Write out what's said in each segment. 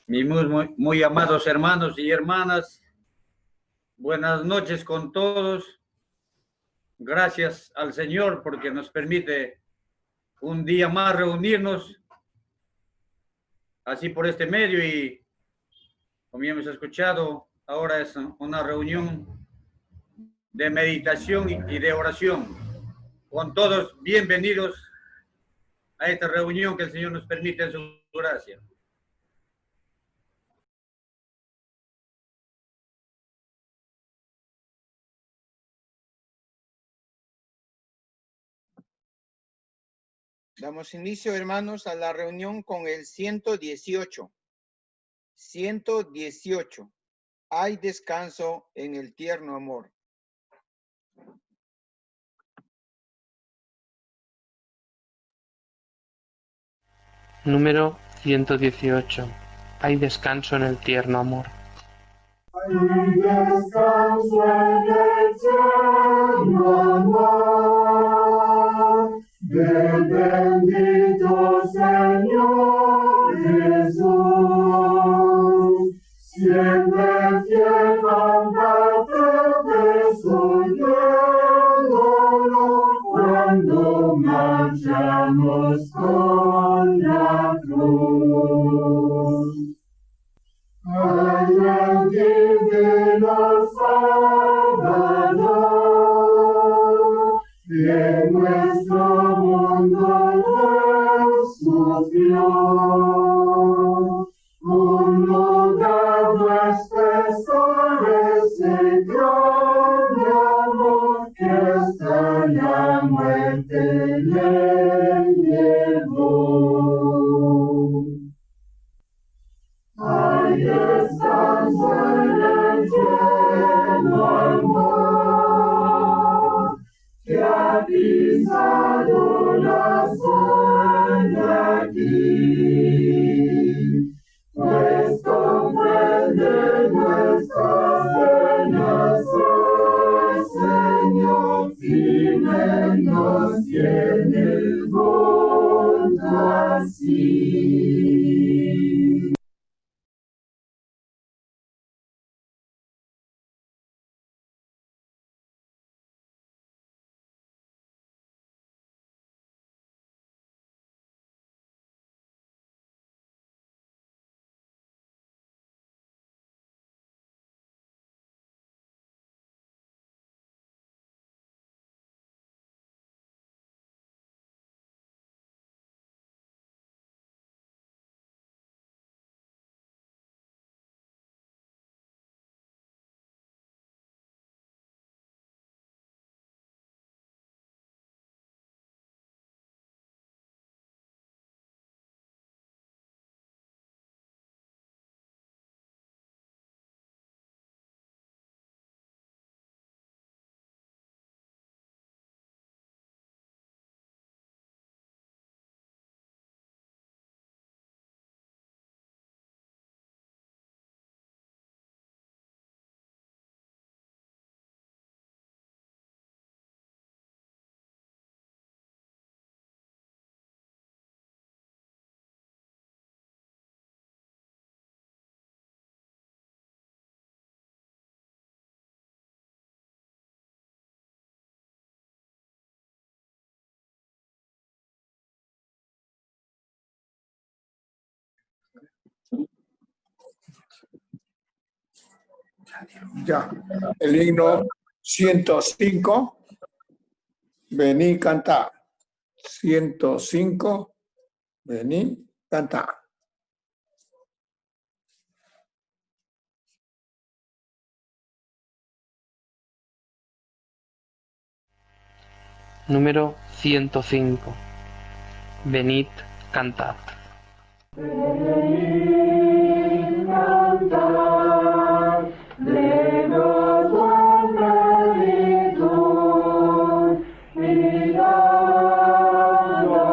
Mis muy amados hermanos y hermanas, buenas noches con todos. Gracias al Señor porque nos permite un día más reunirnos así por este medio y como ya hemos escuchado, ahora es una reunión de meditación y de oración. Con todos bienvenidos a esta reunión que el Señor nos permite en su gracia. Damos inicio, hermanos, a la reunión con el 118. 118. Hay descanso en el tierno amor. Número 118. Hay descanso en el tierno amor. Hay descanso en el tierno amor del bendito Señor Jesús. Siempre fiel cantante de su ídolo cuando marchamos con la cruz. Ay, el divino Salvador, que en nuestro mundo sufrió. Un lugar no expresar ese gran amor que hasta la muerte le llevó. Hay descanso en el tierno amor que ha pisado la suerte aquí, pues comprende nuestras penas, el Señor firme nos tiene junto a sí. Ya, el himno 105, vení cantar. 105, vení cantar. Número 105. Venid, cantad. Venid, cantad, plenos la plenitud, y dando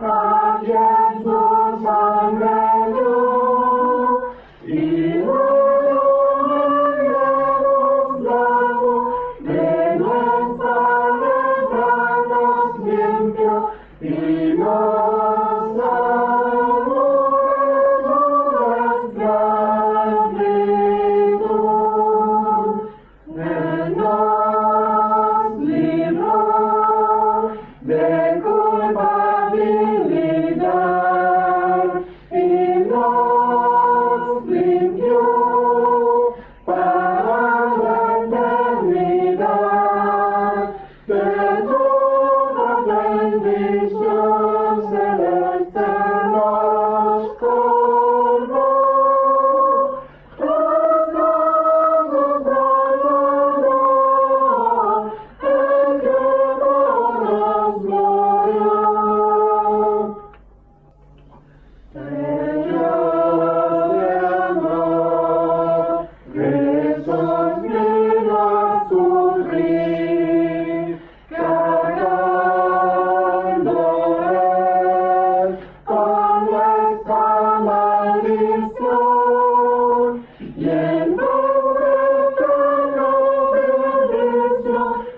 a quien su sangre dio, y volumen de los bravos de nuestra letra nos limpió y nos salvó.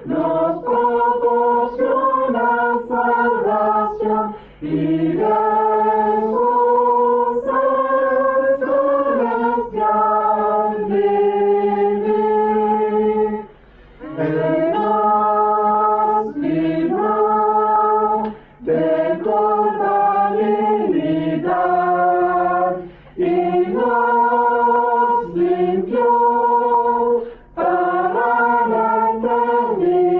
nos proporciona salvación y de su ser celestial vivir. Él nos libró de toda iniquidad y nos limpió para la eternidad.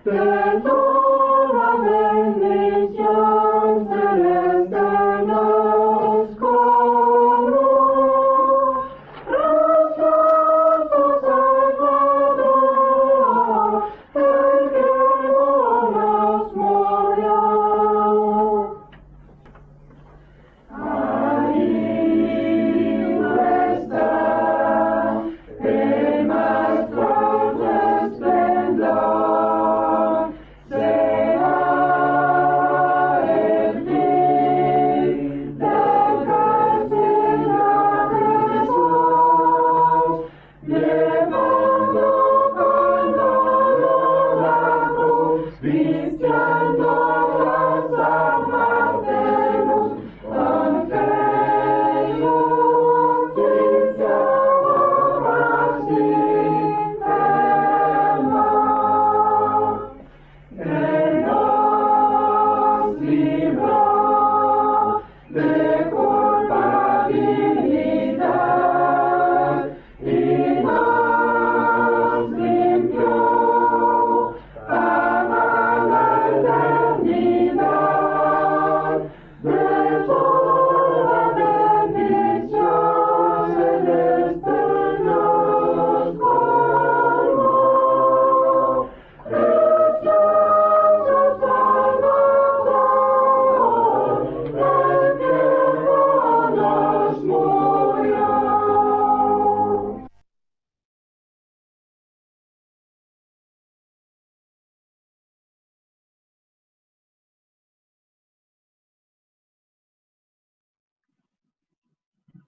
De toda bendición celeste nos coronó. Precioso Salvador, el que por nos murió. Ahí está el maestro esplendor, será el fin del Señor Jesús, llevando con dolor la cruz, vistiendo las armas de luz, con fe y justicia obra sin temor. Él nos libró de culpabilidad y nos limpió para la eternidad. De toda bendición celeste nos colmó. Precioso Salvador, el que por nos murió.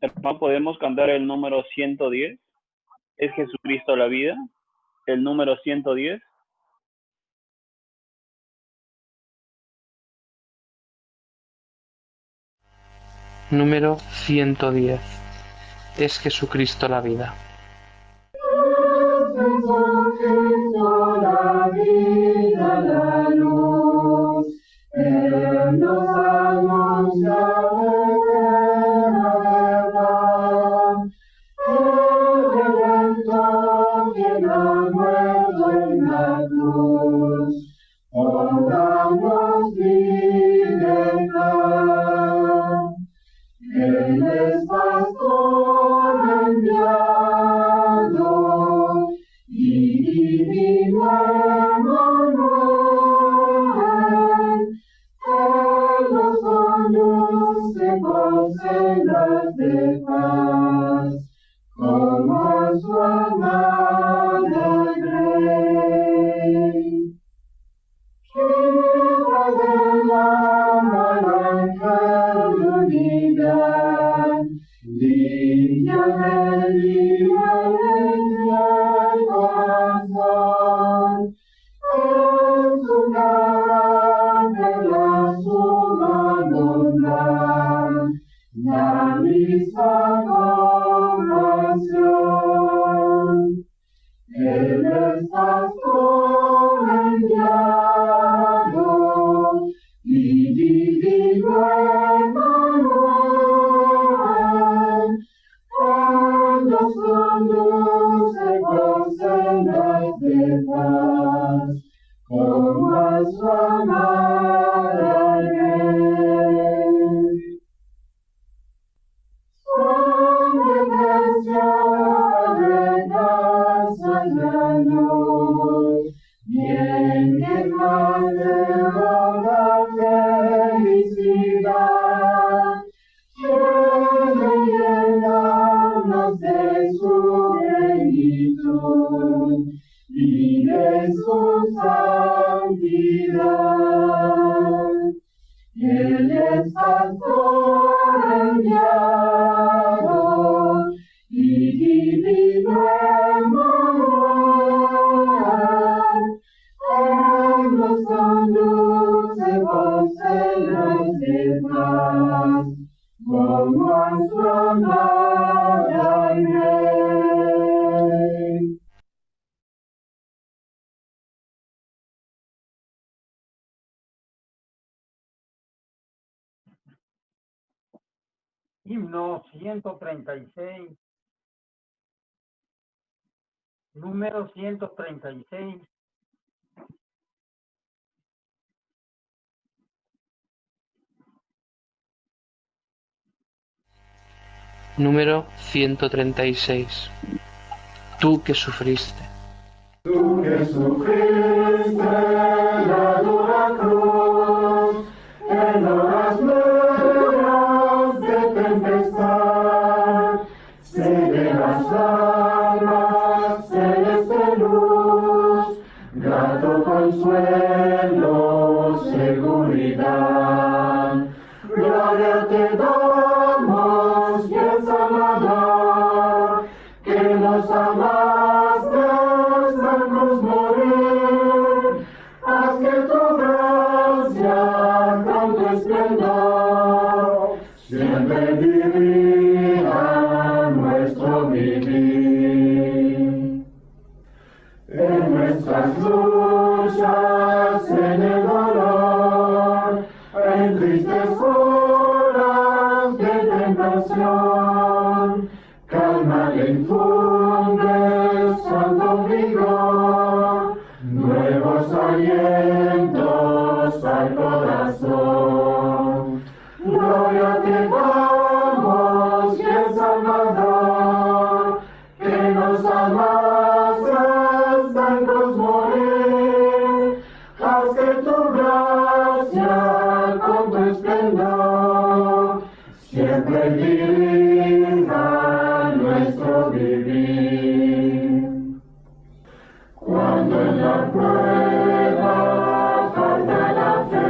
Hermano, podemos cantar el número 110. Es Jesucristo la vida. El número 110. Número 110. Es Jesucristo la vida. Jesucristo la vida, la luz, Él nos anuncia la verdad, el Redentor quien ha muerto en la cruz, por darnos libertad. Él es pastor enviado y divino Emmanuel. Él nos conduce por sendas de paz, como a su amada Grey. Quita del alma el ángel de unidad, limpia el corazón, en su carácter la suma bondad, la misma compasión. Él es pastor enviado y divino Emmanuel. Él nos conduce por sendas de paz, como a su amada Grey. Sangre preciosa de casa y luz, bien que más de la felicidad, llena y llenarnos de su plenitud y de su santidad. Él es pastor enviado y Himno 136. Número 136. Número 136. Tú que sufriste. Tú que sufriste la dura cruz, en horas negras de tempestad, sigue las almas, celeste luz, grato consuelo, seguridad. Gloria te damos, fiel Salvador, que nos amaste hasta la cruz morir. Haz que tu gracia con tu esplendor siempre dirija nuestro vivir. En nuestras luchas, en el dolor, en tristes horas de tentación, calma le infunde santo vigor, nuevos alientos al corazón. Gloria te damos, fiel Salvador, que nos amaste hasta en cruz morir. Haz que tu gracia con tu esplendor siempre dirija nuestro vivir. Cuando en la prueba falta la fe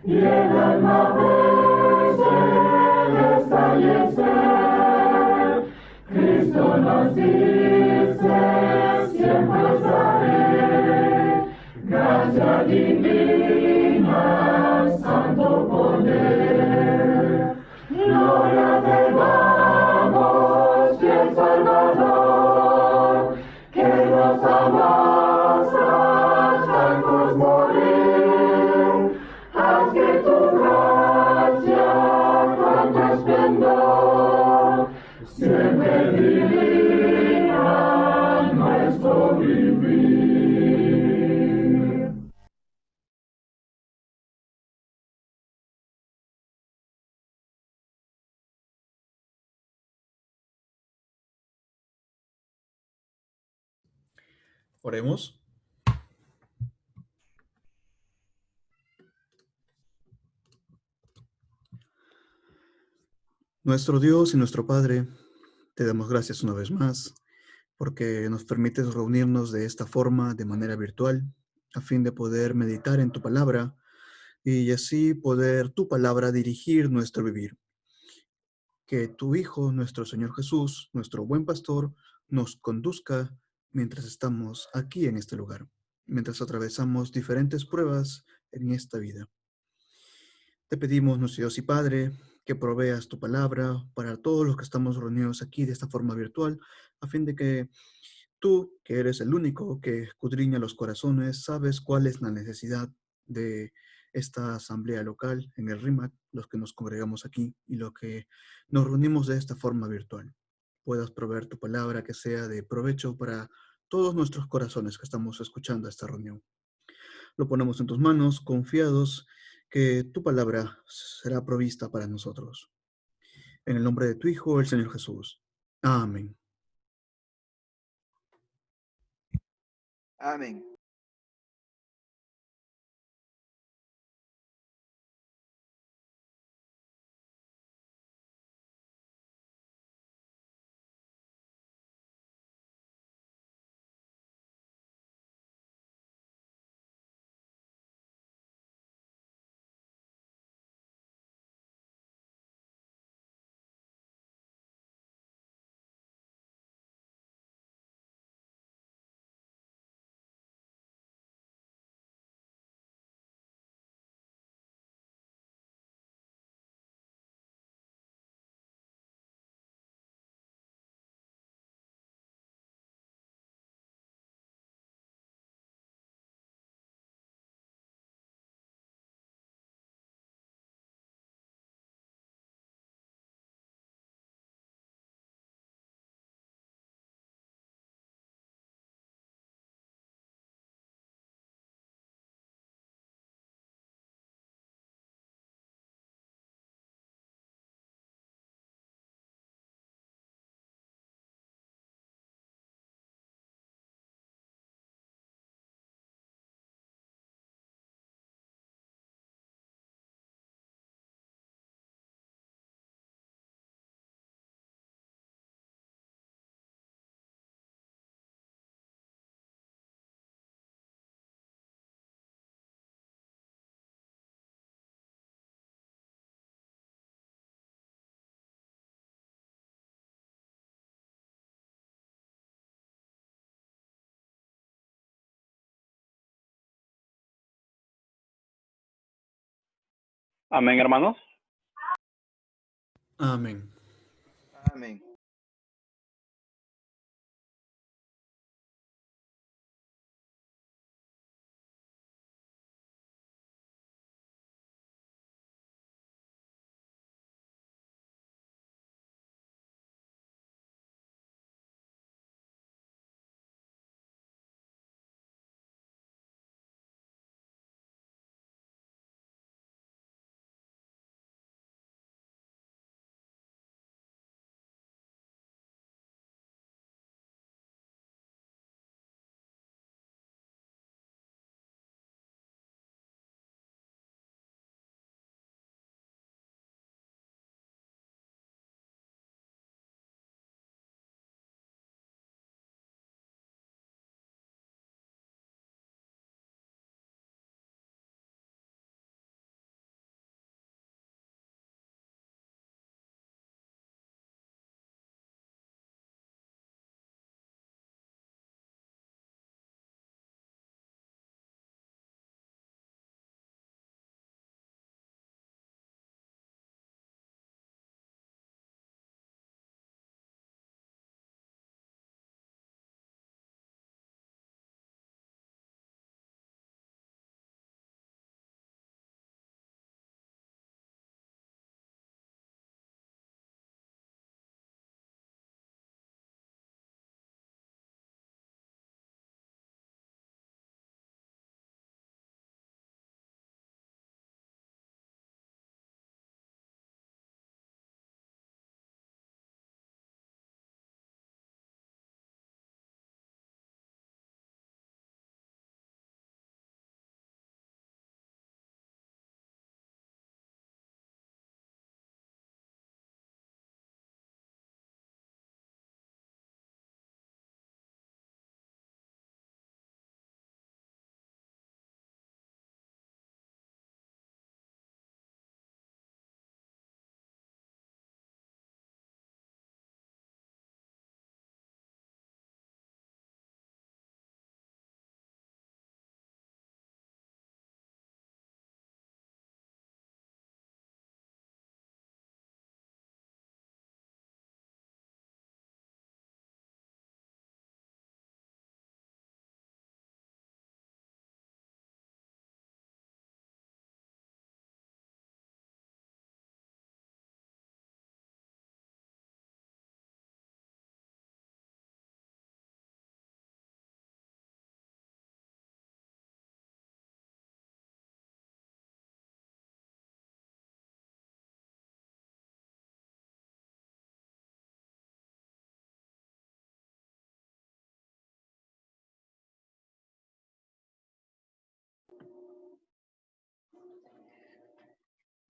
y el alma vence desfallecer, Cristo nos dice siempre os daré gracia divina, santo poder. Gloria te damos, fiel Salvador, que nos amas hasta el cruz morir. Haz que tu gracia con tu esplendor siempre dirija nuestro vivir. Oremos. Nuestro Dios y nuestro Padre, te damos gracias una vez más porque nos permites reunirnos de esta forma, de manera virtual, a fin de poder meditar en tu palabra y así poder tu palabra dirigir nuestro vivir. Que tu Hijo, nuestro Señor Jesús, nuestro buen pastor, nos conduzca mientras estamos aquí en este lugar, mientras atravesamos diferentes pruebas en esta vida. Te pedimos, nuestro Dios y Padre, que proveas tu palabra para todos los que estamos reunidos aquí de esta forma virtual, a fin de que tú, que eres el único que escudriña los corazones, sabes cuál es la necesidad de esta asamblea local en el RIMAC, los que nos congregamos aquí y los que nos reunimos de esta forma virtual. Puedas proveer tu palabra que sea de provecho para todos nuestros corazones que estamos escuchando esta reunión. Lo ponemos en tus manos, confiados que tu palabra será provista para nosotros. En el nombre de tu Hijo, el Señor Jesús. Amén. Amén. Amén, hermanos. Amén. Amén.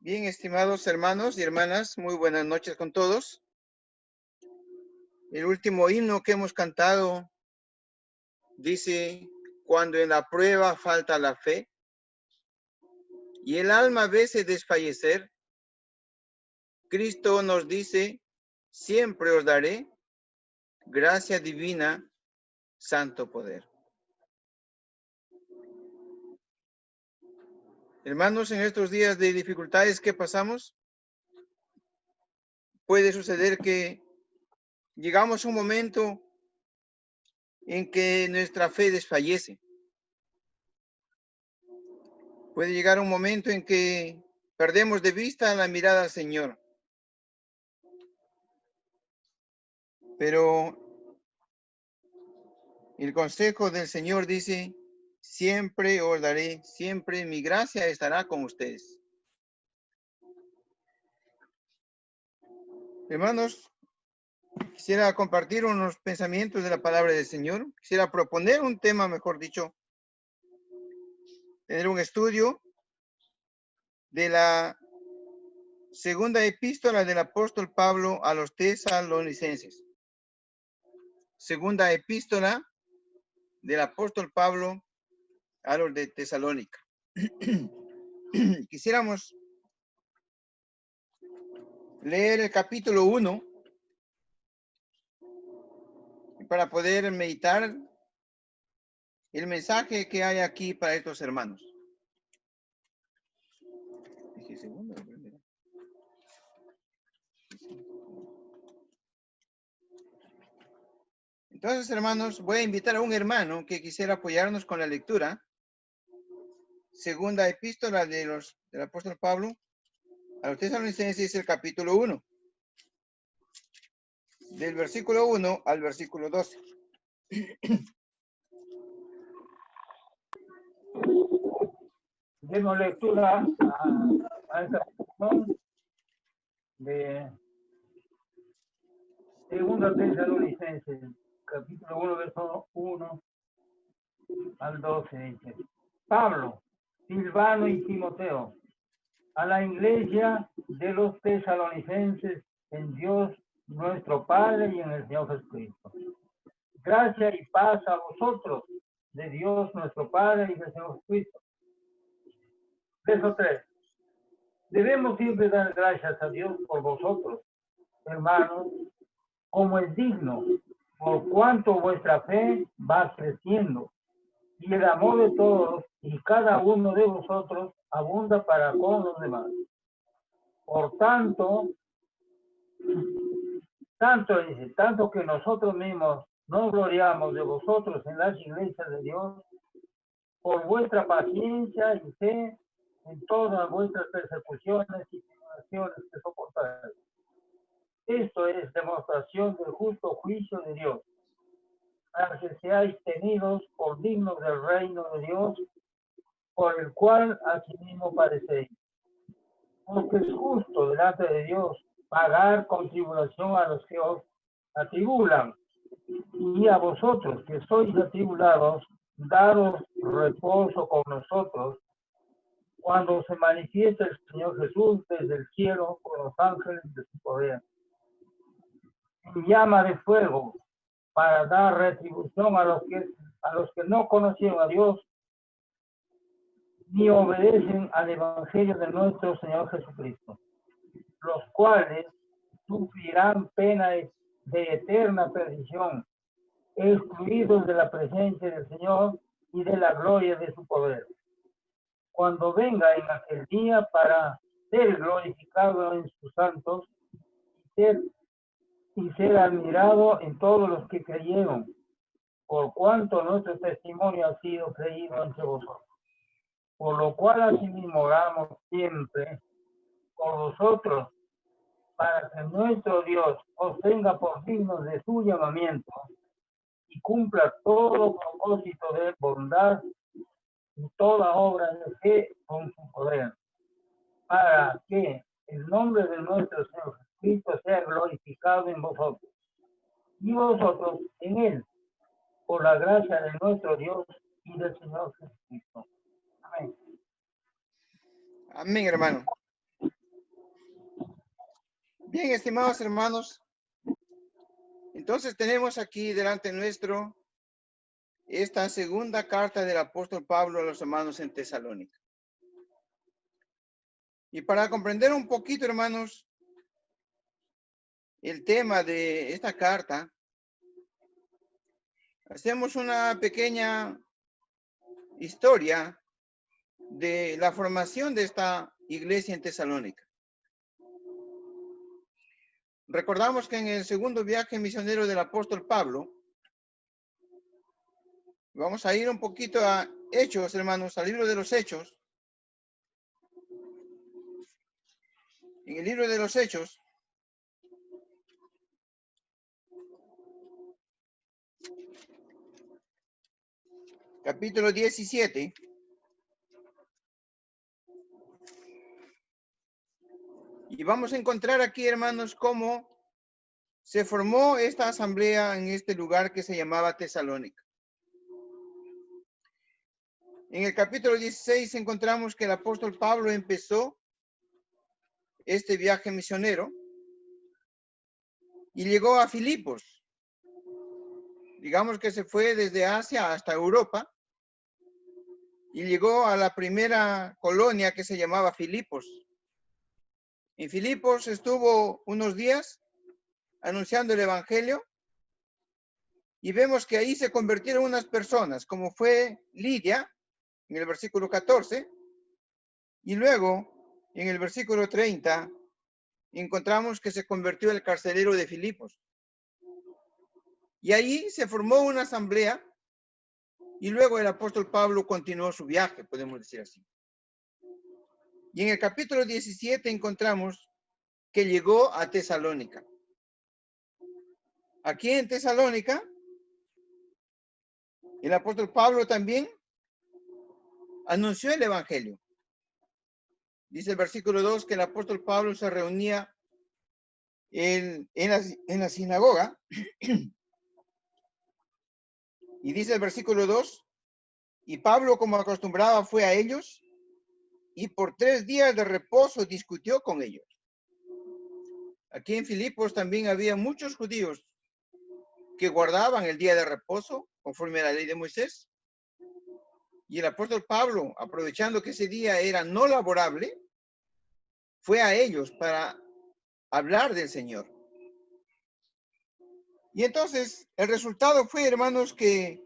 Bien, estimados hermanos y hermanas, muy buenas noches con todos. El último himno que hemos cantado dice, cuando en la prueba falta la fe y el alma ve desfallecer, Cristo nos dice, siempre os daré gracia divina, santo poder. Hermanos, en estos días de dificultades que pasamos, puede suceder que llegamos a un momento en que nuestra fe desfallece. Puede llegar un momento en que perdemos de vista la mirada al Señor. Pero el consejo del Señor dice, siempre os daré, siempre mi gracia estará con ustedes. Hermanos, quisiera compartir unos pensamientos de la palabra del Señor. Quisiera proponer un tema, mejor dicho, tener un estudio de la segunda epístola del apóstol Pablo a los tesalonicenses. Segunda epístola del apóstol Pablo a los de Tesalónica. Quisiéramos leer el capítulo 1 para poder meditar el mensaje que hay aquí para estos hermanos. segundo, la primera. Entonces, hermanos, voy a invitar a un hermano que quisiera apoyarnos con la lectura. Segunda epístola del apóstol Pablo a los Tesalonicenses, el capítulo 1. Del versículo 1 al versículo 12. Demos lectura a esta porción de Segunda Tesalonicenses, capítulo 1, verso 1 al 12. Dice: Pablo, Silvano y Timoteo, a la iglesia de los tesalonicenses en Dios nuestro Padre y en el Señor Jesucristo. Gracia y paz a vosotros, de Dios nuestro Padre y del Señor Jesucristo. Verso 3. Debemos siempre dar gracias a Dios por vosotros, hermanos, como es digno, por cuanto vuestra fe va creciendo, y el amor de todos y cada uno de vosotros abunda para con los demás. Por tanto que nosotros mismos nos gloriamos de vosotros en las iglesias de Dios, por vuestra paciencia y fe en todas vuestras persecuciones y tribulaciones que soportáis. Esto es demostración del justo juicio de Dios, para que seáis tenidos por dignos del reino de Dios, por el cual asimismo padecéis. Porque es justo delante de Dios pagar con tribulación a los que os atribulan, y a vosotros que sois atribulados, daros reposo con nosotros, cuando se manifieste el Señor Jesús desde el cielo con los ángeles de su poder, en llama de fuego, para dar retribución a los que no conocieron a Dios ni obedecen al Evangelio de nuestro Señor Jesucristo, los cuales sufrirán pena de eterna perdición, excluidos de la presencia del Señor y de la gloria de su poder, cuando venga en aquel día para ser glorificado en sus santos y ser admirado en todos los que creyeron, por cuanto nuestro testimonio ha sido creído entre vosotros. Por lo cual asimismo oramos siempre por vosotros, para que nuestro Dios os tenga por dignos de su llamamiento y cumpla todo propósito de bondad y toda obra de fe con su poder, para que el nombre de nuestro Señor Jesucristo sea glorificado en vosotros, y vosotros en él, por la gracia de nuestro Dios y del Señor Jesucristo. Amén. Amén, hermano. Bien, estimados hermanos, entonces tenemos aquí delante nuestro esta segunda carta del apóstol Pablo a los hermanos en Tesalónica. Y para comprender un poquito, hermanos, el tema de esta carta, hacemos una pequeña historia de la formación de esta iglesia en Tesalónica. Recordamos que en el segundo viaje misionero del apóstol Pablo, vamos a ir un poquito a Hechos, hermanos, al libro de los Hechos. En el libro de los Hechos, capítulo 17. Y vamos a encontrar aquí, hermanos, cómo se formó esta asamblea en este lugar que se llamaba Tesalónica. En el capítulo 16 encontramos que el apóstol Pablo empezó este viaje misionero y llegó a Filipos. Digamos que se fue desde Asia hasta Europa y llegó a la primera colonia que se llamaba Filipos. En Filipos estuvo unos días anunciando el evangelio y vemos que ahí se convirtieron unas personas, como fue Lidia, en el versículo 14, y luego En el versículo 30 encontramos que se convirtió el carcelero de Filipos. Y allí se formó una asamblea y luego el apóstol Pablo continuó su viaje, podemos decir así. Y en el capítulo 17 encontramos que llegó a Tesalónica. Aquí en Tesalónica, el apóstol Pablo también anunció el evangelio. Dice el versículo 2 que el apóstol Pablo se reunía en la sinagoga. Y dice el versículo 2, y Pablo, como acostumbraba, fue a ellos y por 3 días de reposo discutió con ellos. Aquí en Filipos también había muchos judíos que guardaban el día de reposo conforme a la ley de Moisés. Y el apóstol Pablo, aprovechando que ese día era no laborable, fue a ellos para hablar del Señor. Y entonces el resultado fue, hermanos, que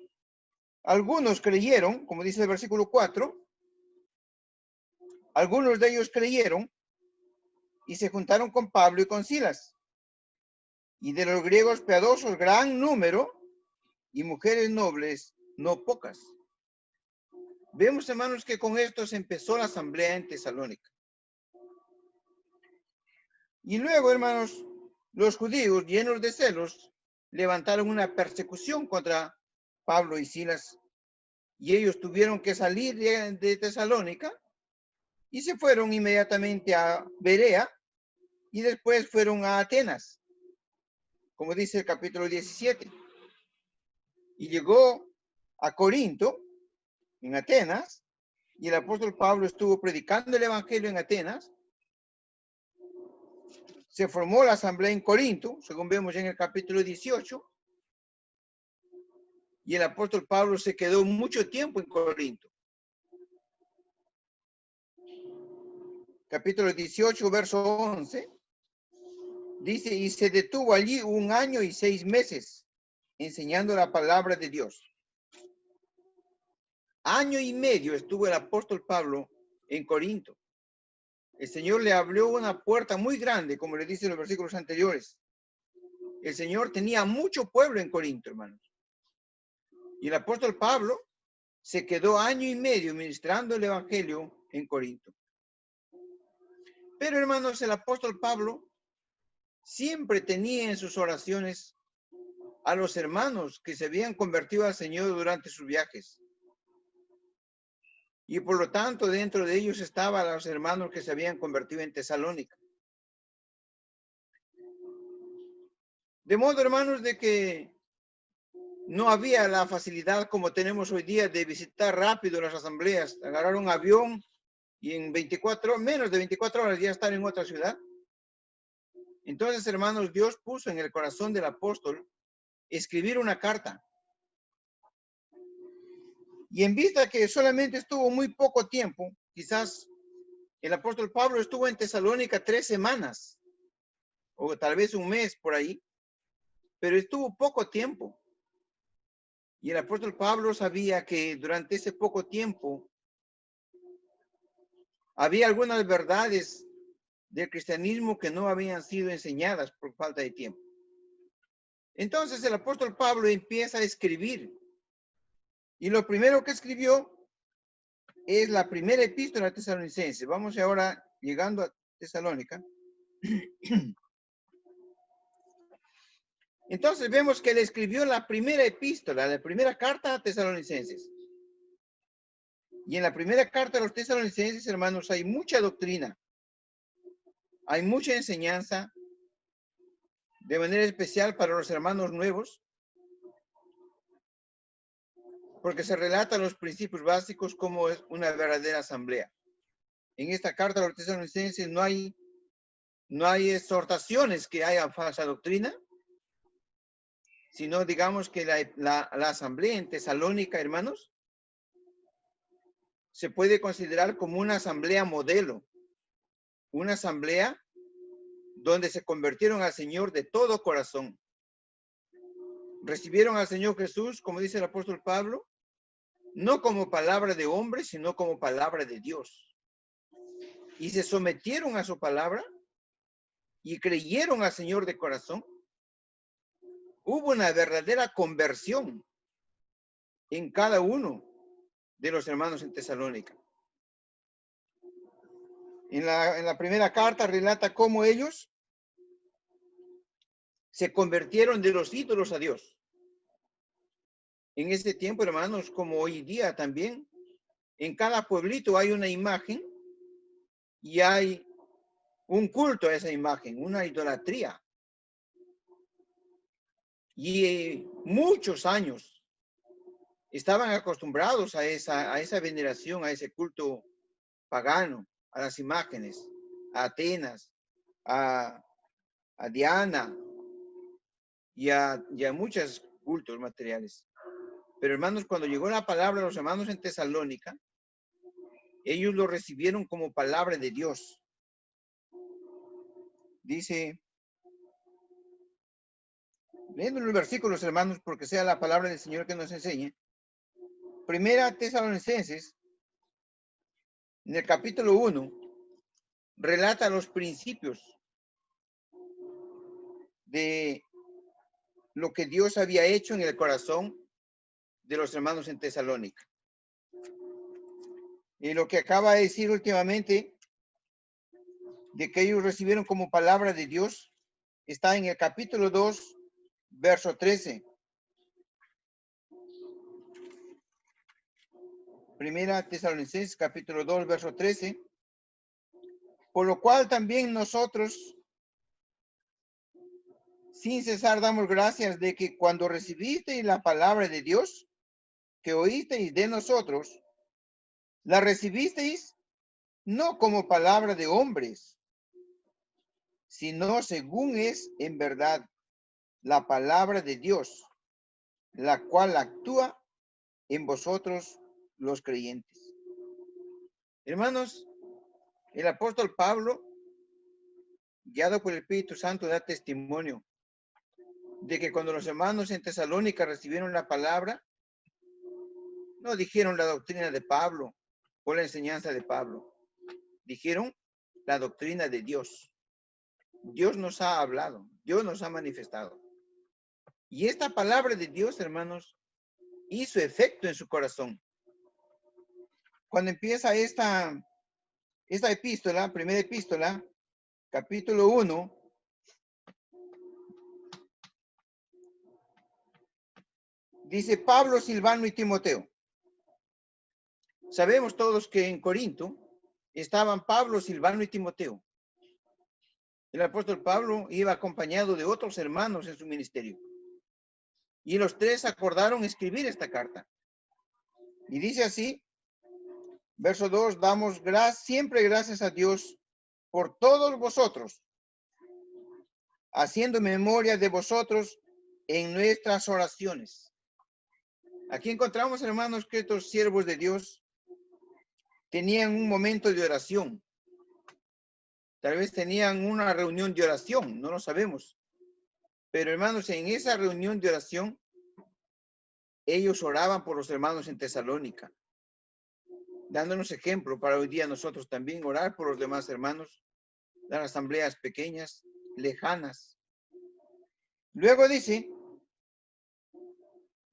algunos creyeron, como dice el versículo 4, algunos de ellos creyeron y se juntaron con Pablo y con Silas. Y de los griegos piadosos, gran número, y mujeres nobles, no pocas. Vemos, hermanos, que con esto se empezó la asamblea en Tesalónica. Y luego, hermanos, los judíos, llenos de celos, levantaron una persecución contra Pablo y Silas. Y ellos tuvieron que salir de Tesalónica y se fueron inmediatamente a Berea y después fueron a Atenas, como dice el capítulo 17. Y llegó a Corinto, en Atenas, y el apóstol Pablo estuvo predicando el evangelio en Atenas. Se formó la asamblea en Corinto, según vemos en el capítulo 18. Y el apóstol Pablo se quedó mucho tiempo en Corinto. Capítulo 18, verso 11. Dice, y se detuvo allí 1 año y 6 meses, enseñando la palabra de Dios. 1 año y medio estuvo el apóstol Pablo en Corinto. El Señor le abrió una puerta muy grande, como le dice en los versículos anteriores. El Señor tenía mucho pueblo en Corinto, hermanos. Y el apóstol Pablo se quedó 1 año y medio ministrando el evangelio en Corinto. Pero, hermanos, el apóstol Pablo siempre tenía en sus oraciones a los hermanos que se habían convertido al Señor durante sus viajes. Y por lo tanto, dentro de ellos estaban los hermanos que se habían convertido en Tesalónica. De modo, hermanos, de que no había la facilidad como tenemos hoy día de visitar rápido las asambleas, agarrar un avión y en menos de 24 horas ya estar en otra ciudad. Entonces, hermanos, Dios puso en el corazón del apóstol escribir una carta. Y en vista que solamente estuvo muy poco tiempo, quizás el apóstol Pablo estuvo en Tesalónica 3 semanas, o tal vez 1 mes por ahí, pero estuvo poco tiempo. Y el apóstol Pablo sabía que durante ese poco tiempo había algunas verdades del cristianismo que no habían sido enseñadas por falta de tiempo. Entonces el apóstol Pablo empieza a escribir. Y lo primero que escribió es la primera epístola a Tesalonicenses. Vamos ahora llegando a Tesalónica. Entonces vemos que él escribió la primera epístola, la primera carta a Tesalonicenses. Y en la primera carta a los Tesalonicenses, hermanos, hay mucha doctrina. Hay mucha enseñanza, de manera especial para los hermanos nuevos, porque se relatan los principios básicos como es una verdadera asamblea. En esta carta a los Tesalonicenses no hay exhortaciones que haya falsa doctrina, sino digamos que la asamblea en Tesalónica, hermanos, se puede considerar como una asamblea modelo, una asamblea donde se convirtieron al Señor de todo corazón. Recibieron al Señor Jesús, como dice el apóstol Pablo, no como palabra de hombre, sino como palabra de Dios. y se sometieron a su palabra y creyeron al Señor de corazón, hubo una verdadera conversión en cada uno de los hermanos en Tesalónica. En la primera carta relata cómo ellos se convirtieron de los ídolos a Dios. En ese tiempo, hermanos, como hoy día también, en cada pueblito hay una imagen y hay un culto a esa imagen, una idolatría. Y muchos años estaban acostumbrados a esa veneración, a ese culto pagano, a las imágenes, a Atenas, a Diana y a muchos cultos materiales. Pero hermanos, cuando llegó la palabra a los hermanos en Tesalónica, ellos lo recibieron como palabra de Dios. Dice, leyendo los versículos, hermanos, porque sea la palabra del Señor que nos enseñe. Primera Tesalonicenses, en el capítulo 1, relata los principios de lo que Dios había hecho en el corazón de los hermanos en Tesalónica. Y lo que acaba de decir últimamente, de que ellos recibieron como palabra de Dios, está en el capítulo 2, verso 13. Primera Tesalonicenses, capítulo 2, verso 13. Por lo cual también nosotros, sin cesar, damos gracias de que cuando recibisteis la palabra de Dios, que oísteis de nosotros, la recibisteis no como palabra de hombres, sino según es en verdad la palabra de Dios, la cual actúa en vosotros los creyentes. Hermanos, el apóstol Pablo, guiado por el Espíritu Santo, da testimonio de que cuando los hermanos en Tesalónica recibieron la palabra, no dijeron la doctrina de Pablo o la enseñanza de Pablo, dijeron la doctrina de Dios. Dios nos ha hablado, Dios nos ha manifestado. Y esta palabra de Dios, hermanos, hizo efecto en su corazón. Cuando empieza esta epístola, primera epístola, capítulo 1, dice Pablo, Silvano y Timoteo. Sabemos todos que en Corinto estaban Pablo, Silvano y Timoteo. El apóstol Pablo iba acompañado de otros hermanos en su ministerio. Y los tres acordaron escribir esta carta. Y dice así, verso 2, damos siempre gracias a Dios por todos vosotros, haciendo memoria de vosotros en nuestras oraciones. Aquí encontramos, hermanos, que estos siervos de Dios tenían un momento de oración. Tal vez tenían una reunión de oración, no lo sabemos. Pero, hermanos, en esa reunión de oración, ellos oraban por los hermanos en Tesalónica, dándonos ejemplo para hoy día nosotros también orar por los demás hermanos, las asambleas pequeñas, lejanas. Luego dice,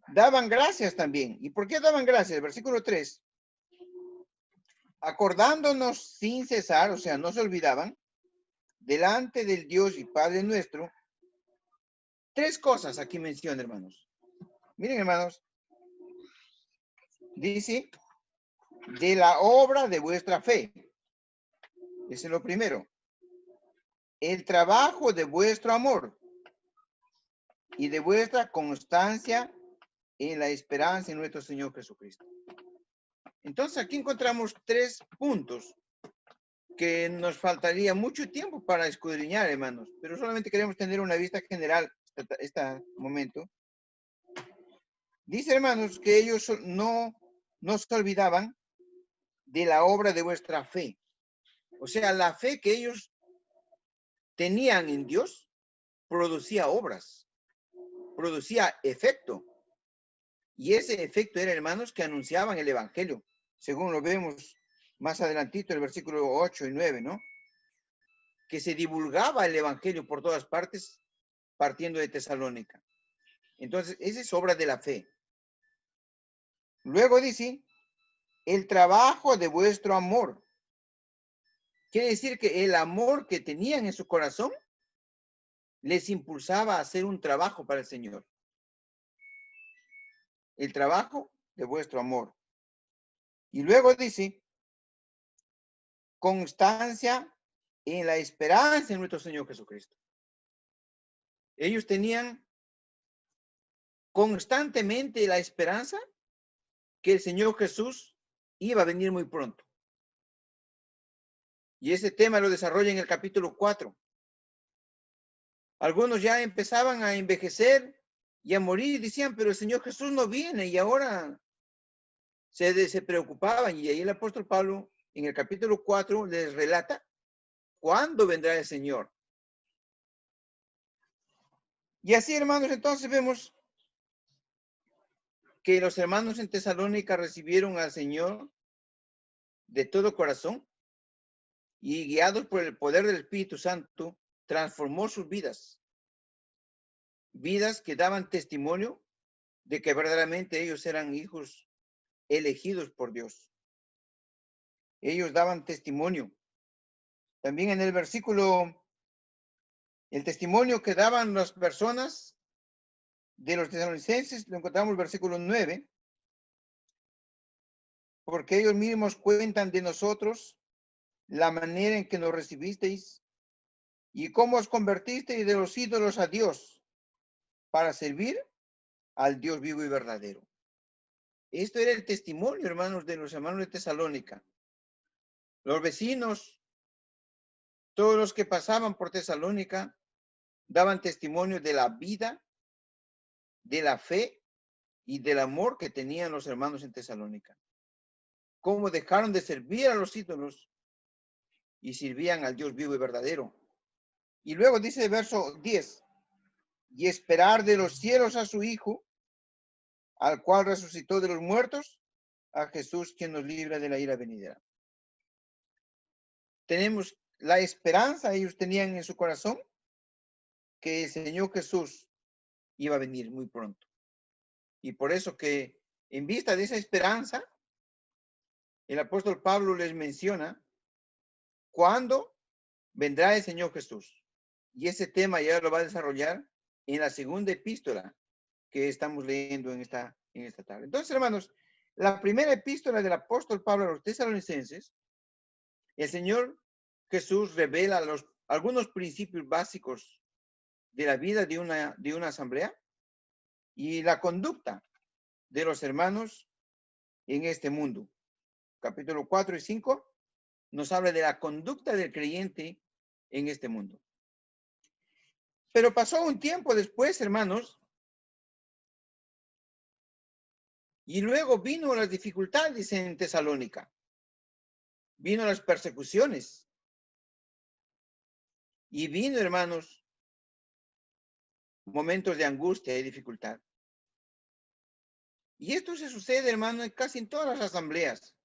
daban gracias también. ¿Y por qué daban gracias? Versículo 3. Acordándonos sin cesar, o sea, no se olvidaban, delante del Dios y Padre nuestro, tres cosas aquí menciona, hermanos. Miren, hermanos, dice, de la obra de vuestra fe. Ese es lo primero. El trabajo de vuestro amor y de vuestra constancia en la esperanza en nuestro Señor Jesucristo. Entonces aquí encontramos tres puntos que nos faltaría mucho tiempo para escudriñar, hermanos, pero solamente queremos tener una vista general este momento. Dice, hermanos, que ellos no se olvidaban de la obra de vuestra fe. O sea, la fe que ellos tenían en Dios producía obras, producía efecto. Y ese efecto era, hermanos, que anunciaban el evangelio, según lo vemos más adelantito, el versículo 8 y 9, ¿no? Que se divulgaba el evangelio por todas partes, partiendo de Tesalónica. Entonces, esa es obra de la fe. Luego dice, el trabajo de vuestro amor. Quiere decir que el amor que tenían en su corazón les impulsaba a hacer un trabajo para el Señor. El trabajo de vuestro amor. Y luego dice, constancia en la esperanza en nuestro Señor Jesucristo. Ellos tenían constantemente la esperanza que el Señor Jesús iba a venir muy pronto. Y ese tema lo desarrolla en el capítulo 4. Algunos ya empezaban a envejecer y a morir y decían, pero el Señor Jesús no viene, y ahora se preocupaban. Y ahí el apóstol Pablo en el capítulo 4 les relata cuándo vendrá el Señor. Y así, hermanos, entonces vemos que los hermanos en Tesalónica recibieron al Señor de todo corazón y guiados por el poder del Espíritu Santo, transformó sus vidas. Vidas que daban testimonio de que verdaderamente ellos eran hijos elegidos por Dios. Ellos daban testimonio. También en el versículo, el testimonio que daban las personas de los tesalonicenses, lo encontramos en el versículo 9, porque ellos mismos cuentan de nosotros la manera en que nos recibisteis y cómo os convertisteis de los ídolos a Dios para servir al Dios vivo y verdadero. Esto era el testimonio, hermanos, de los hermanos de Tesalónica. Los vecinos, todos los que pasaban por Tesalónica, daban testimonio de la vida, de la fe y del amor que tenían los hermanos en Tesalónica. Cómo dejaron de servir a los ídolos y sirvían al Dios vivo y verdadero. Y luego dice el verso 10, y esperar de los cielos a su Hijo, al cual resucitó de los muertos, a Jesús, quien nos libra de la ira venidera. Tenemos la esperanza, ellos tenían en su corazón, que el Señor Jesús iba a venir muy pronto. Y por eso que en vista de esa esperanza, el apóstol Pablo les menciona cuándo vendrá el Señor Jesús. Y ese tema ya lo va a desarrollar en la segunda epístola que estamos leyendo en esta tarde. Entonces, hermanos, la primera epístola del apóstol Pablo a los tesalonicenses, el Señor Jesús revela algunos principios básicos de la vida de una asamblea y la conducta de los hermanos en este mundo. Capítulo 4 y 5 nos habla de la conducta del creyente en este mundo. Pero pasó un tiempo después, hermanos, y luego vino las dificultades en Tesalónica. Vino las persecuciones. Y vino, hermanos, momentos de angustia y dificultad. Y esto se sucede, hermano, casi en todas las asambleas.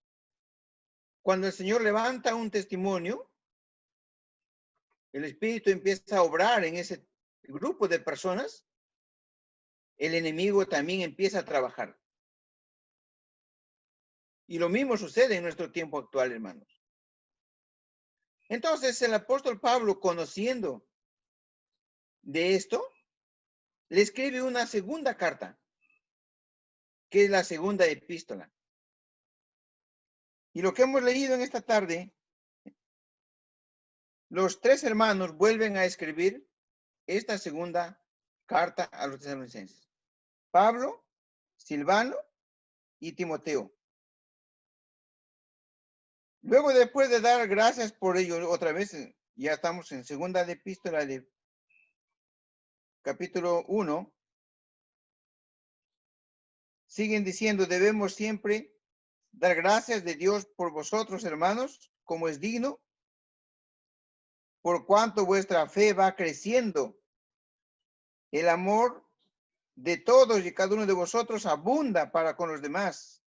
Cuando el Señor levanta un testimonio, el Espíritu empieza a obrar en ese grupo de personas, el enemigo también empieza a trabajar. Y lo mismo sucede en nuestro tiempo actual, hermanos. Entonces, el apóstol Pablo, conociendo de esto, le escribe una segunda carta, que es la segunda epístola. Y lo que hemos leído en esta tarde, los tres hermanos vuelven a escribir esta segunda carta a los tesalonicenses. Pablo, Silvano y Timoteo. Luego, después de dar gracias por ello, otra vez, ya estamos en segunda epístola de capítulo 1, siguen diciendo, debemos siempre dar gracias de Dios por vosotros, hermanos, como es digno, por cuanto vuestra fe va creciendo. El amor de todos y cada uno de vosotros abunda para con los demás.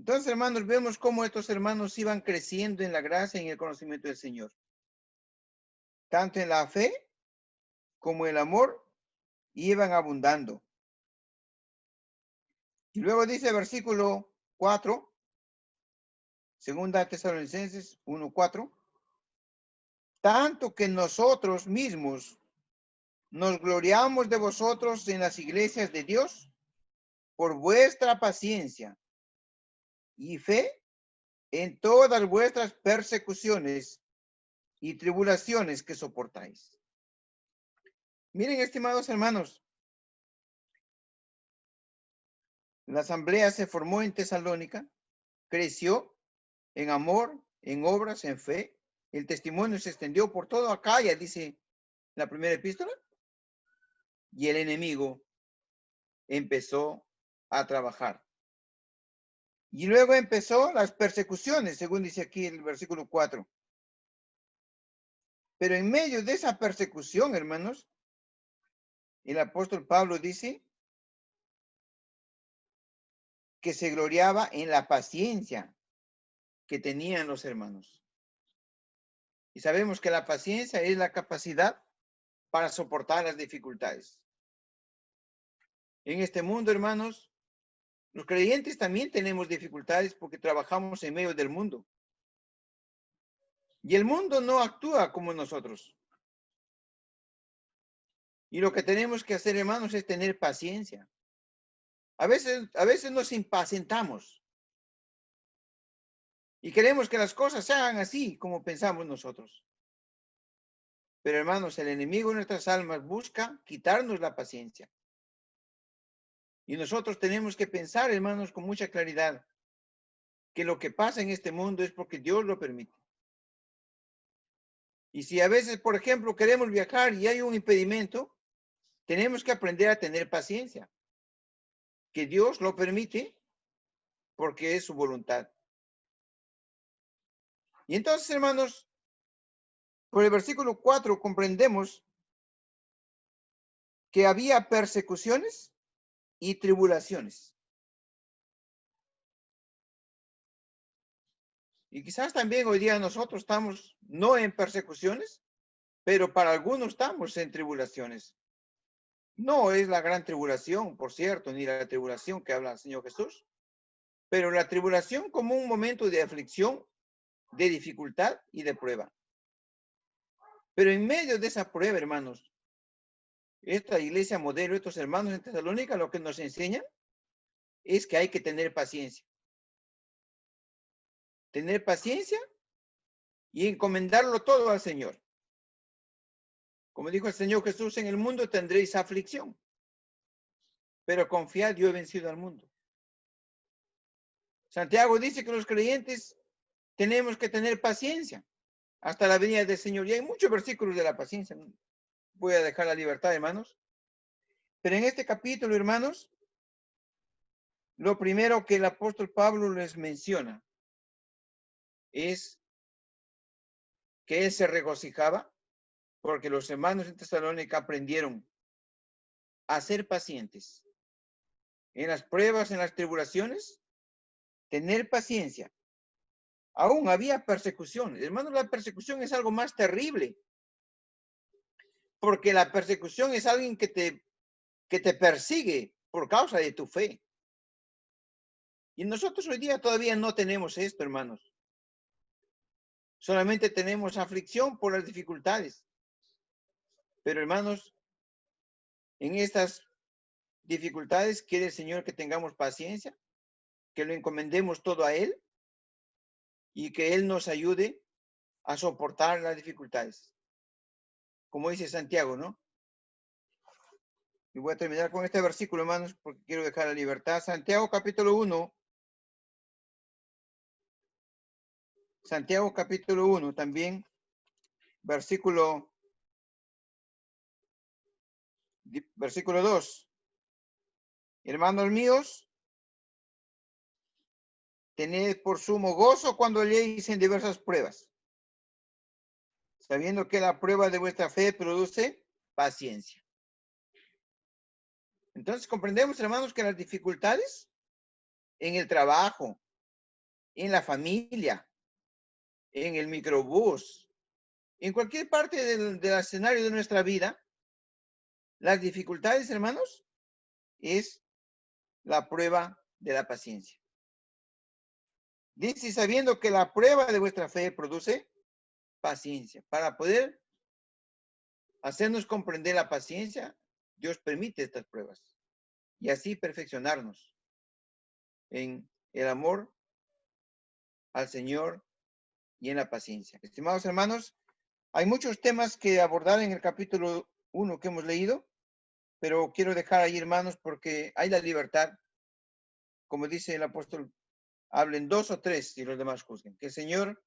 Entonces, hermanos, vemos cómo estos hermanos iban creciendo en la gracia y en el conocimiento del Señor. Tanto en la fe como en el amor, iban abundando. Y luego dice el versículo 4, segunda Tesalonicenses 1:4, tanto que nosotros mismos nos gloriamos de vosotros en las iglesias de Dios por vuestra paciencia y fe en todas vuestras persecuciones y tribulaciones que soportáis. Miren, estimados hermanos, la asamblea se formó en Tesalónica, creció en amor, en obras, en fe. El testimonio se extendió por todo Acaya, dice la primera epístola, y el enemigo empezó a trabajar. Y luego empezó las persecuciones, según dice aquí el versículo 4. Pero en medio de esa persecución, hermanos, el apóstol Pablo dice que se gloriaba en la paciencia que tenían los hermanos. Y sabemos que la paciencia es la capacidad para soportar las dificultades. En este mundo, hermanos, los creyentes también tenemos dificultades porque trabajamos en medio del mundo. Y el mundo no actúa como nosotros. Y lo que tenemos que hacer, hermanos, es tener paciencia. A veces nos impacientamos. Y queremos que las cosas se hagan así como pensamos nosotros. Pero, hermanos, el enemigo de nuestras almas busca quitarnos la paciencia. Y nosotros tenemos que pensar, hermanos, con mucha claridad, que lo que pasa en este mundo es porque Dios lo permite. Y si a veces, por ejemplo, queremos viajar y hay un impedimento, tenemos que aprender a tener paciencia. Que Dios lo permite porque es su voluntad. Y entonces, hermanos, por el versículo 4 comprendemos que había persecuciones y tribulaciones. Y quizás también hoy día nosotros estamos no en persecuciones, pero para algunos estamos en tribulaciones. No es la gran tribulación, por cierto, ni la tribulación que habla el Señor Jesús, pero la tribulación como un momento de aflicción, de dificultad y de prueba. Pero en medio de esa prueba, hermanos, esta iglesia modelo, estos hermanos en Tesalónica, lo que nos enseñan es que hay que tener paciencia. Tener paciencia y encomendarlo todo al Señor. Como dijo el Señor Jesús, en el mundo tendréis aflicción, pero confiad, yo he vencido al mundo. Santiago dice que los creyentes tenemos que tener paciencia hasta la venida del Señor. Y hay muchos versículos de la paciencia. Voy a dejar la libertad, hermanos. Pero en este capítulo, hermanos, lo primero que el apóstol Pablo les menciona es que él se regocijaba porque los hermanos en Tesalónica aprendieron a ser pacientes en las pruebas, en las tribulaciones, tener paciencia. Aún había persecución. Hermanos, la persecución es algo más terrible, porque la persecución es alguien que te persigue por causa de tu fe. Y nosotros hoy día todavía no tenemos esto, hermanos. Solamente tenemos aflicción por las dificultades. Pero, hermanos, en estas dificultades quiere el Señor que tengamos paciencia, que lo encomendemos todo a Él y que Él nos ayude a soportar las dificultades. Como dice Santiago, ¿no? Y voy a terminar con este versículo, hermanos, porque quiero dejar la libertad. Santiago capítulo 1. Santiago capítulo 1 también, versículo 2. Hermanos míos, tened por sumo gozo cuando halléis en diversas pruebas, sabiendo que la prueba de vuestra fe produce paciencia. Entonces comprendemos, hermanos, que las dificultades en el trabajo, en la familia, en el microbús, en cualquier parte del escenario de nuestra vida, las dificultades, hermanos, es la prueba de la paciencia. Dice, sabiendo que la prueba de vuestra fe produce paciencia. Para poder hacernos comprender la paciencia, Dios permite estas pruebas y así perfeccionarnos en el amor al Señor y en la paciencia. Estimados hermanos, hay muchos temas que abordar en el capítulo 1 que hemos leído, pero quiero dejar ahí, hermanos, porque hay la libertad. Como dice el apóstol, hablen 2 o 3 y los demás juzguen. Que el Señor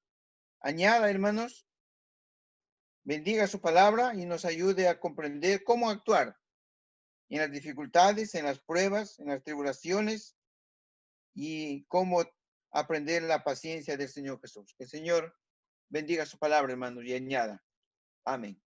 añada, hermanos, bendiga su palabra y nos ayude a comprender cómo actuar en las dificultades, en las pruebas, en las tribulaciones y cómo aprender la paciencia del Señor Jesús. Que el Señor bendiga su palabra, hermanos, y añada. Amén.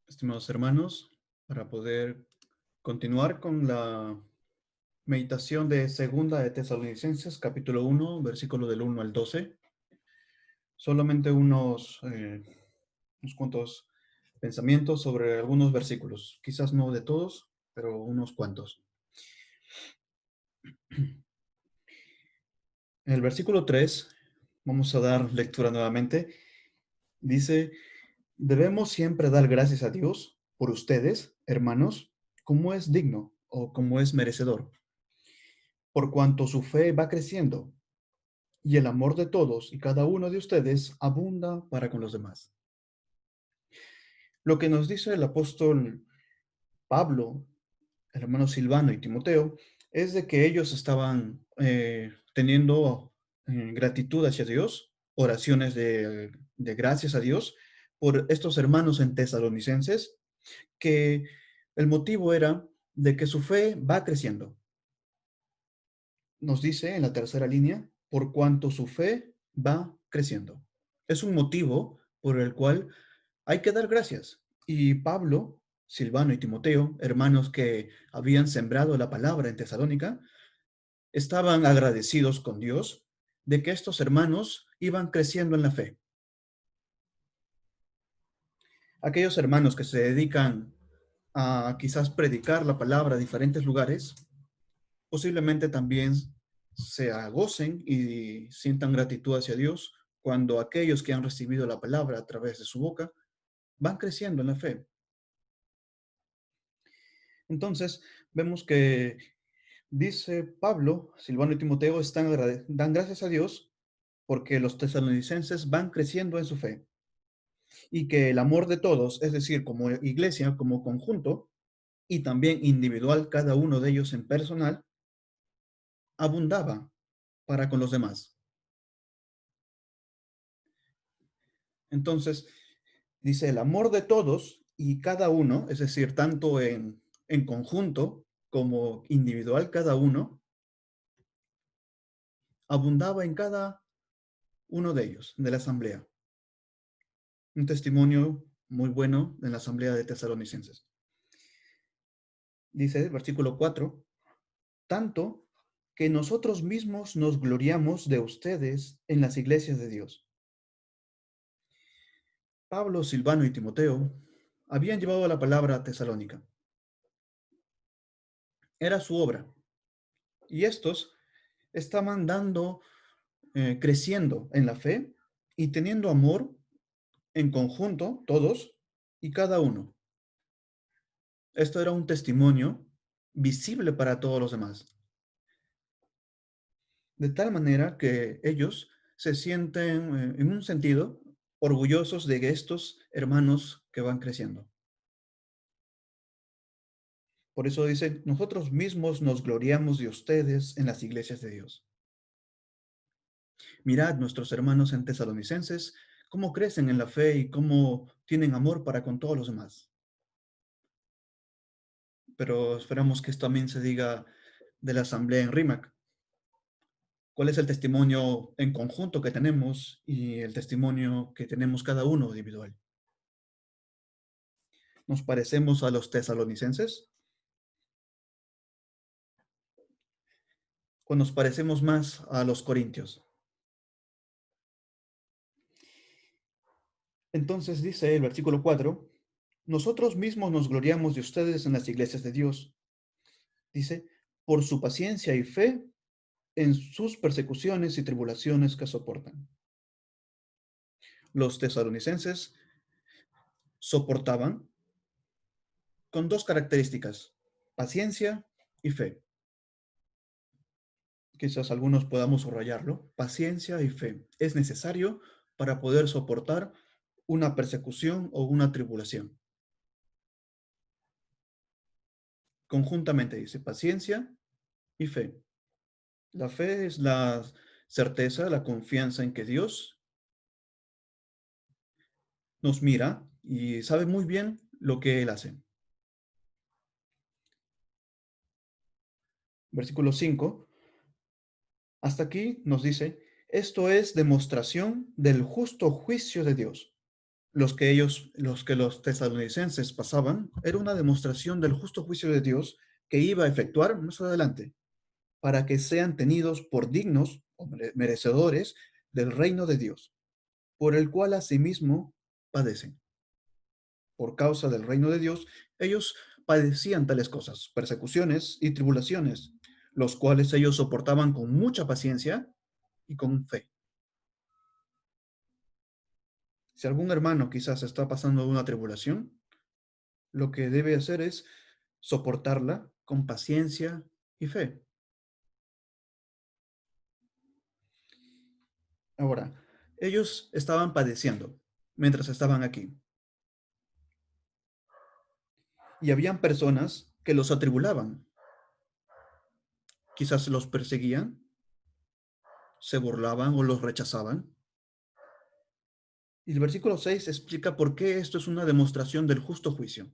Estimados hermanos, para poder continuar con la meditación de Segunda de Tesalonicenses, capítulo 1, versículo del 1 al 12, solamente unos cuantos pensamientos sobre algunos versículos, quizás no de todos, pero unos cuantos. En el versículo 3, vamos a dar lectura nuevamente, dice, debemos siempre dar gracias a Dios por ustedes, hermanos, como es digno o como es merecedor, por cuanto su fe va creciendo y el amor de todos y cada uno de ustedes abunda para con los demás. Lo que nos dice el apóstol Pablo, el hermano Silvano y Timoteo, es de que ellos estaban teniendo gratitud hacia Dios, oraciones de gracias a Dios por estos hermanos en tesalonicenses, que el motivo era de que su fe va creciendo. Nos dice en la tercera línea, por cuanto su fe va creciendo. Es un motivo por el cual hay que dar gracias. Y Pablo, Silvano y Timoteo, hermanos que habían sembrado la palabra en Tesalónica, estaban agradecidos con Dios de que estos hermanos iban creciendo en la fe. Aquellos hermanos que se dedican a quizás predicar la palabra a diferentes lugares, posiblemente también se gocen y sientan gratitud hacia Dios cuando aquellos que han recibido la palabra a través de su boca van creciendo en la fe. Entonces, vemos que dice Pablo, Silvano y Timoteo dan gracias a Dios porque los tesalonicenses van creciendo en su fe y que el amor de todos, es decir, como iglesia, como conjunto, y también individual, cada uno de ellos en personal, abundaba para con los demás. Entonces, dice el amor de todos y cada uno, es decir, tanto en conjunto como individual, cada uno, abundaba en cada uno de ellos, de la asamblea. Un testimonio muy bueno en la asamblea de tesalonicenses. Dice el versículo 4, tanto que nosotros mismos nos gloriamos de ustedes en las iglesias de Dios. Pablo, Silvano y Timoteo habían llevado la palabra a Tesalónica. Era su obra. Y estos estaban creciendo en la fe y teniendo amor en conjunto, todos y cada uno. Esto era un testimonio visible para todos los demás. De tal manera que ellos se sienten, en un sentido, orgullosos de estos hermanos que van creciendo. Por eso dice, nosotros mismos nos gloriamos de ustedes en las iglesias de Dios. Mirad nuestros hermanos en tesalonicenses, cómo crecen en la fe y cómo tienen amor para con todos los demás. pero esperamos que esto también se diga de la asamblea en RIMAC. ¿Cuál es el testimonio en conjunto que tenemos y el testimonio que tenemos cada uno individual? ¿Nos parecemos a los tesalonicenses? ¿O nos parecemos más a los corintios? Entonces dice el versículo 4, nosotros mismos nos gloriamos de ustedes en las iglesias de Dios. Dice, por su paciencia y fe en sus persecuciones y tribulaciones que soportan. Los tesalonicenses soportaban con dos características, paciencia y fe. Quizás algunos podamos subrayarlo. Paciencia y fe es necesario para poder soportar una persecución o una tribulación. Conjuntamente dice paciencia y fe. La fe es la certeza, la confianza en que Dios nos mira y sabe muy bien lo que Él hace. Versículo 5. Hasta aquí nos dice, esto es demostración del justo juicio de Dios. Los que los tesalonicenses pasaban, era una demostración del justo juicio de Dios que iba a efectuar más adelante, para que sean tenidos por dignos o merecedores del reino de Dios, por el cual asimismo padecen. Por causa del reino de Dios, ellos padecían tales cosas, persecuciones y tribulaciones, los cuales ellos soportaban con mucha paciencia y con fe. Si algún hermano quizás está pasando una tribulación, lo que debe hacer es soportarla con paciencia y fe. Ahora, ellos estaban padeciendo mientras estaban aquí. Y habían personas que los atribulaban. Quizás los perseguían, se burlaban o los rechazaban. Y el versículo 6 explica por qué esto es una demostración del justo juicio.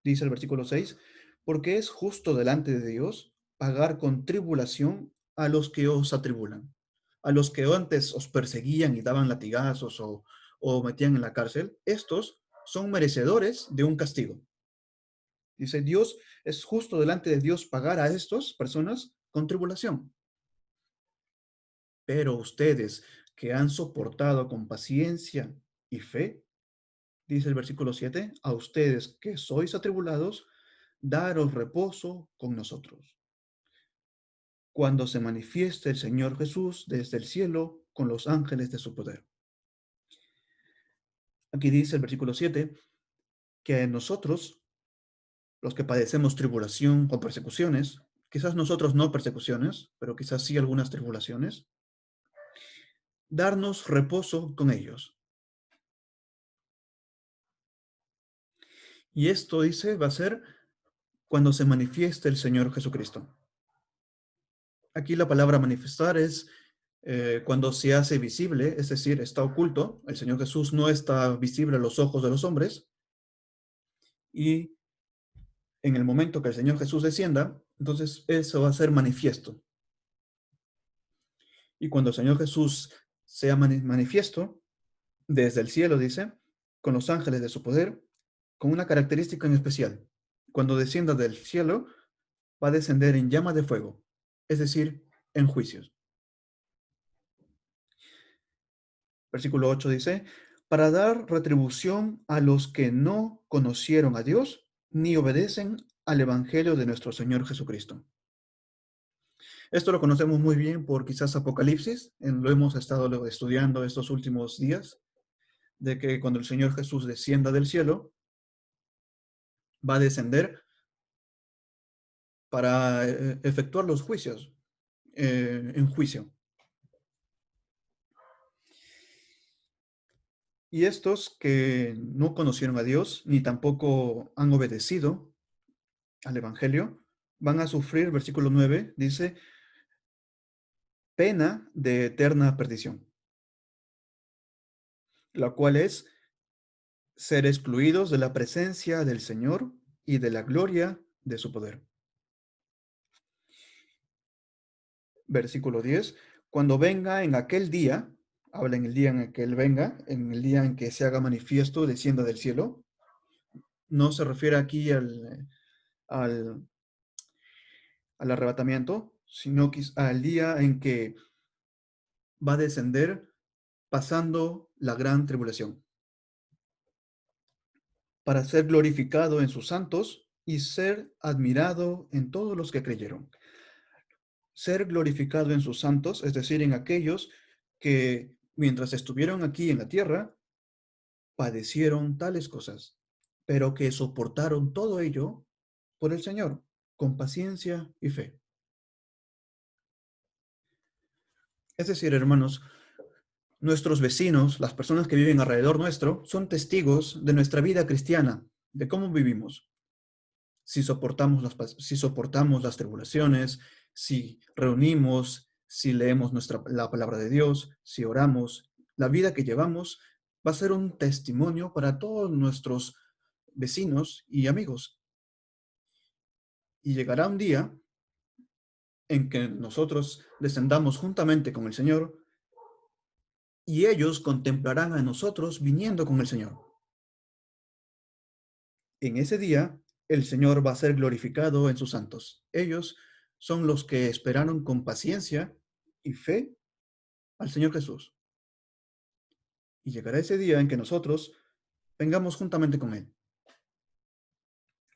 Dice el versículo 6, porque es justo delante de Dios pagar con tribulación a los que os atribulan, a los que antes os perseguían y daban latigazos o metían en la cárcel. Estos son merecedores de un castigo. Dice, Dios es justo delante de Dios pagar a estas personas con tribulación. Pero ustedes que han soportado con paciencia y fe, dice el versículo 7, a ustedes que sois atribulados, daros reposo con nosotros. Cuando se manifieste el Señor Jesús desde el cielo con los ángeles de su poder. Aquí dice el versículo 7, que nosotros, los que padecemos tribulación o persecuciones, quizás nosotros no persecuciones, pero quizás sí algunas tribulaciones, darnos reposo con ellos. Y esto, dice, va a ser cuando se manifieste el Señor Jesucristo. Aquí la palabra manifestar es cuando se hace visible, es decir, está oculto. El Señor Jesús no está visible a los ojos de los hombres. Y en el momento que el Señor Jesús descienda, entonces eso va a ser manifiesto. Y cuando el Señor Jesús sea manifiesto, desde el cielo, dice, con los ángeles de su poder, con una característica en especial. Cuando descienda del cielo, va a descender en llama de fuego, es decir, en juicios. Versículo 8 dice, para dar retribución a los que no conocieron a Dios ni obedecen al Evangelio de nuestro Señor Jesucristo. Esto lo conocemos muy bien por quizás Apocalipsis, lo hemos estado estudiando estos últimos días, de que cuando el Señor Jesús descienda del cielo, va a descender para efectuar los juicios, en juicio. Y estos que no conocieron a Dios, ni tampoco han obedecido al Evangelio, van a sufrir, versículo 9, dice, pena de eterna perdición, la cual es ser excluidos de la presencia del Señor y de la gloria de su poder. Versículo 10. Cuando venga en aquel día, habla en el día en que Él venga, en el día en que se haga manifiesto, descienda del cielo. No se refiere aquí al, al arrebatamiento, sino al día en que va a descender pasando la gran tribulación, para ser glorificado en sus santos y ser admirado en todos los que creyeron. Ser glorificado en sus santos, es decir, en aquellos que mientras estuvieron aquí en la tierra, padecieron tales cosas, pero que soportaron todo ello por el Señor, con paciencia y fe. Es decir, hermanos, nuestros vecinos, las personas que viven alrededor nuestro, son testigos de nuestra vida cristiana, de cómo vivimos. Si soportamos las tribulaciones, si reunimos, si leemos la palabra de Dios, si oramos, la vida que llevamos va a ser un testimonio para todos nuestros vecinos y amigos. Y llegará un día en que nosotros descendamos juntamente con el Señor y ellos contemplarán a nosotros viniendo con el Señor. En ese día, el Señor va a ser glorificado en sus santos. Ellos son los que esperaron con paciencia y fe al Señor Jesús. Y llegará ese día en que nosotros vengamos juntamente con Él.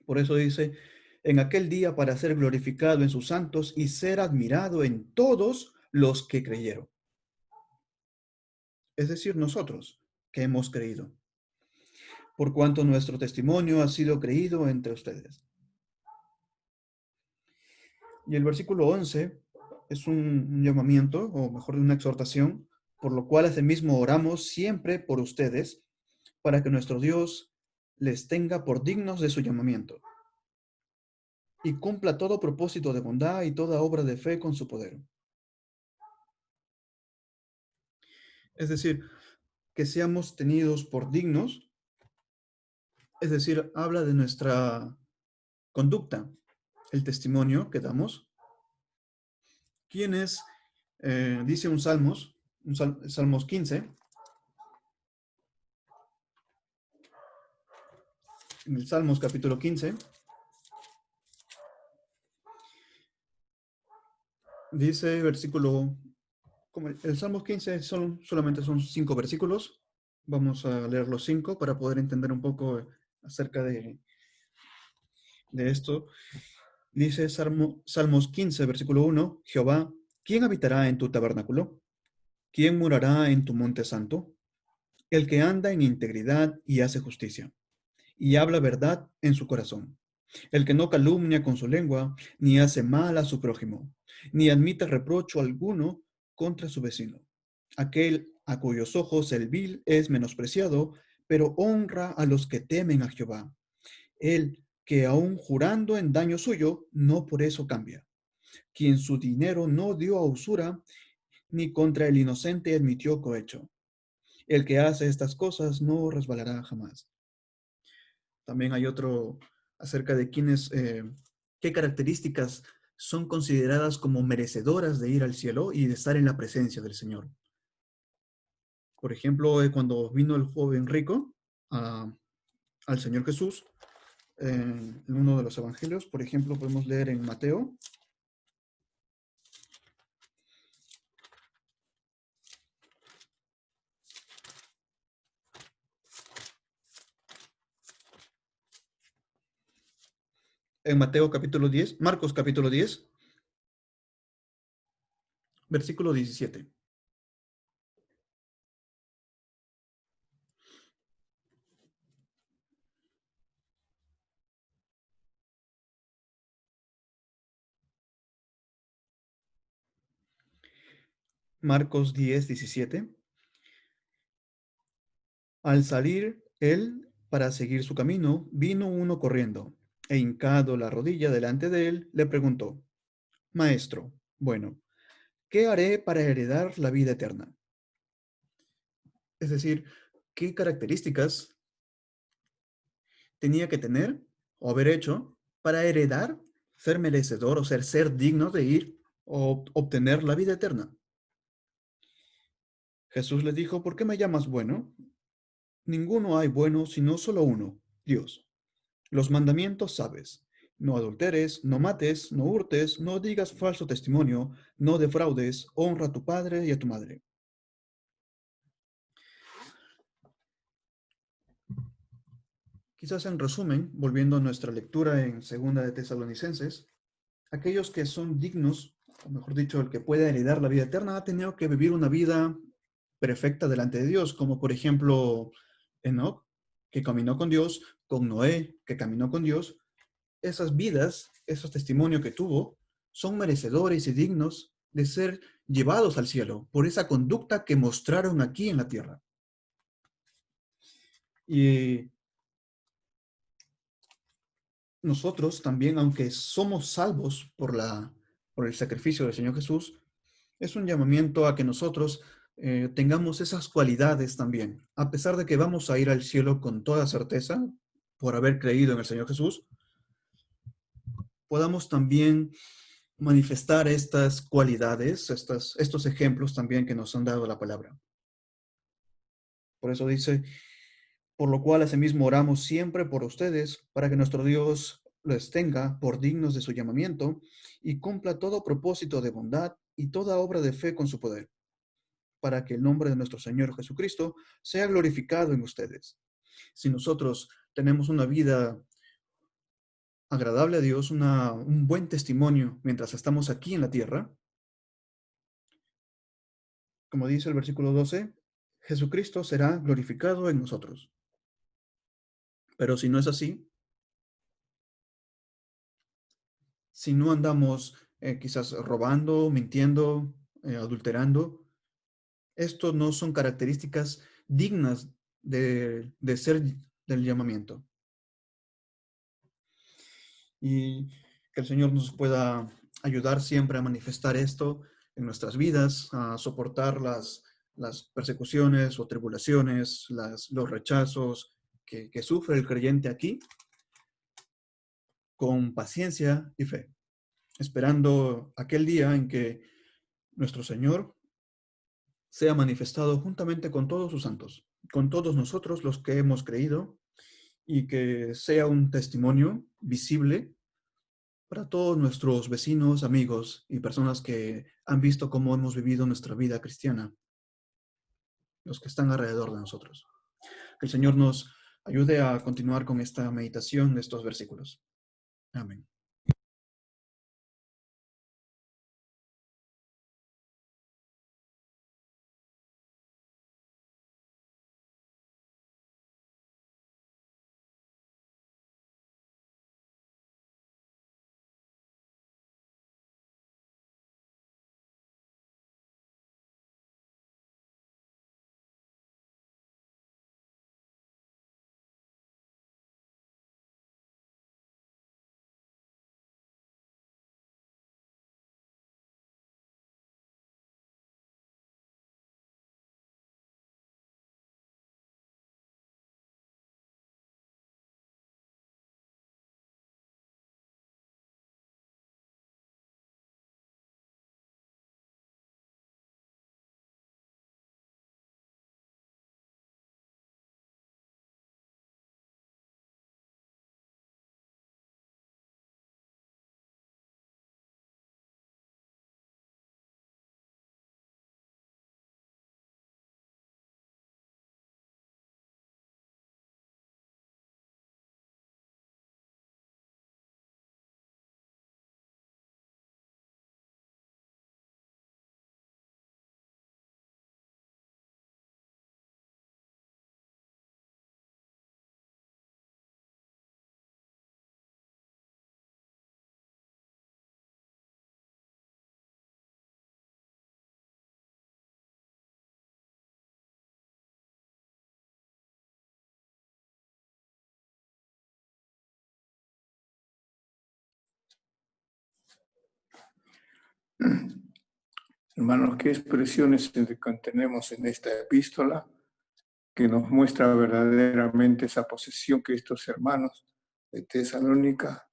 Por eso dice, en aquel día para ser glorificado en sus santos y ser admirado en todos los que creyeron. Es decir, nosotros que hemos creído, por cuanto nuestro testimonio ha sido creído entre ustedes. Y el versículo 11 es un llamamiento, o mejor, una exhortación, por lo cual asimismo oramos siempre por ustedes, para que nuestro Dios les tenga por dignos de su llamamiento y cumpla todo propósito de bondad y toda obra de fe con su poder. Es decir, que seamos tenidos por dignos, es decir, habla de nuestra conducta, el testimonio que damos. ¿Quién es? Dice Salmos 15, en el Salmos capítulo 15, dice versículo, como el Salmos 15 solamente son 5 versículos, vamos a leer los 5 para poder entender un poco acerca de esto. Dice Salmos 15, versículo 1, Jehová, ¿quién habitará en tu tabernáculo? ¿Quién morará en tu monte santo? El que anda en integridad y hace justicia, y habla verdad en su corazón. El que no calumnia con su lengua, ni hace mal a su prójimo, ni admite reprocho alguno contra su vecino. Aquel a cuyos ojos el vil es menospreciado, pero honra a los que temen a Jehová. El que aun jurando en daño suyo, no por eso cambia. Quien su dinero no dio a usura, ni contra el inocente admitió cohecho. El que hace estas cosas no resbalará jamás. También hay otro acerca de qué características son consideradas como merecedoras de ir al cielo y de estar en la presencia del Señor. Por ejemplo, cuando vino el joven rico al Señor Jesús, en uno de los evangelios, por ejemplo, podemos leer en Mateo. En Mateo capítulo 10, Marcos capítulo 10, versículo 17. Marcos 10, 17. Al salir él para seguir su camino, vino uno corriendo, e hincado la rodilla delante de él, le preguntó, Maestro, bueno, ¿qué haré para heredar la vida eterna? Es decir, ¿qué características tenía que tener o haber hecho para heredar, ser merecedor o ser digno de ir o obtener la vida eterna? Jesús le dijo, ¿por qué me llamas bueno? Ninguno hay bueno sino solo uno, Dios. Los mandamientos sabes. No adulteres, no mates, no hurtes, no digas falso testimonio, no defraudes, honra a tu padre y a tu madre. Quizás en resumen, volviendo a nuestra lectura en Segunda de Tesalonicenses, aquellos que son dignos, o mejor dicho, el que puede heredar la vida eterna, ha tenido que vivir una vida perfecta delante de Dios, como por ejemplo Enoc, que caminó con Dios, con Noé, que caminó con Dios. Esas vidas, esos testimonios que tuvo, son merecedores y dignos de ser llevados al cielo por esa conducta que mostraron aquí en la tierra. Y nosotros también, aunque somos salvos por el sacrificio del Señor Jesús, es un llamamiento a que nosotros tengamos esas cualidades también. A pesar de que vamos a ir al cielo con toda certeza por haber creído en el Señor Jesús, podamos también manifestar estas cualidades, estos ejemplos también que nos han dado la palabra. Por eso dice, por lo cual asimismo oramos siempre por ustedes, para que nuestro Dios les tenga por dignos de su llamamiento y cumpla todo propósito de bondad y toda obra de fe con su poder, para que el nombre de nuestro Señor Jesucristo sea glorificado en ustedes. Si nosotros tenemos una vida agradable a Dios, un buen testimonio mientras estamos aquí en la tierra, como dice el versículo 12, Jesucristo será glorificado en nosotros. Pero si no es así, si no andamos quizás robando, mintiendo, adulterando, esto no son características dignas de ser del llamamiento. Y que el Señor nos pueda ayudar siempre a manifestar esto en nuestras vidas, a soportar las persecuciones o tribulaciones, los rechazos que sufre el creyente aquí, con paciencia y fe, esperando aquel día en que nuestro Señor sea manifestado juntamente con todos sus santos, con todos nosotros los que hemos creído, y que sea un testimonio visible para todos nuestros vecinos, amigos y personas que han visto cómo hemos vivido nuestra vida cristiana, los que están alrededor de nosotros. Que el Señor nos ayude a continuar con esta meditación de estos versículos. Amén. Hermanos, qué expresiones contenemos en esta epístola que nos muestra verdaderamente esa posesión que estos hermanos de Tesalónica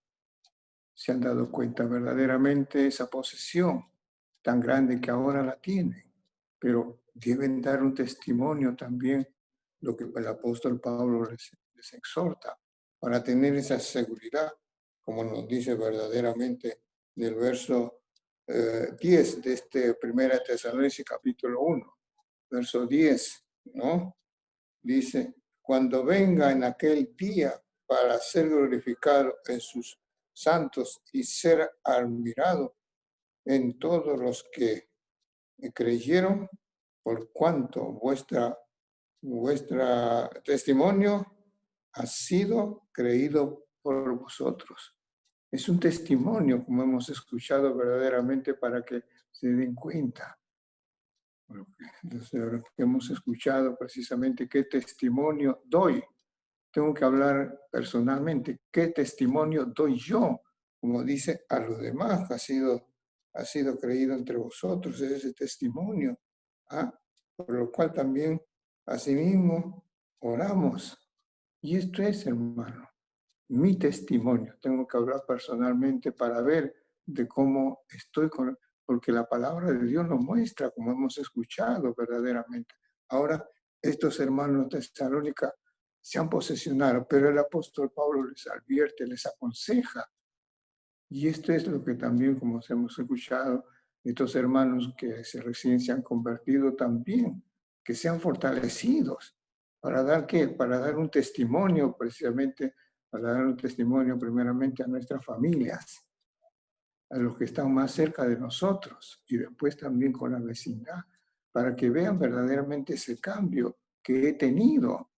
se han dado cuenta verdaderamente esa posesión tan grande que ahora la tienen, pero deben dar un testimonio también, lo que el apóstol Pablo les exhorta, para tener esa seguridad, como nos dice verdaderamente del verso 10 de este 1 Tesalonicenses capítulo 1, verso 10, ¿no? Dice, cuando venga en aquel día para ser glorificado en sus santos y ser admirado en todos los que creyeron, por cuanto vuestra testimonio ha sido creído por vosotros. Es un testimonio, como hemos escuchado verdaderamente, para que se den cuenta. Desde lo que hemos escuchado precisamente, ¿qué testimonio doy? Tengo que hablar personalmente. ¿Qué testimonio doy yo? Como dice a los demás, ha sido creído entre vosotros, es ese testimonio. ¿Ah? Por lo cual también, asimismo, oramos. Y esto es, hermano, mi testimonio. Tengo que hablar personalmente para ver de cómo estoy porque la palabra de Dios nos muestra, como hemos escuchado verdaderamente. Ahora, estos hermanos de Tesalónica se han posesionado, pero el apóstol Pablo les advierte, les aconseja. Y esto es lo que también, como hemos escuchado, estos hermanos que recién se han convertido también, que sean fortalecidos. ¿Para dar qué? Para dar un testimonio, precisamente, para dar un testimonio primeramente a nuestras familias, a los que están más cerca de nosotros, y después también con la vecindad, para que vean verdaderamente ese cambio que he tenido,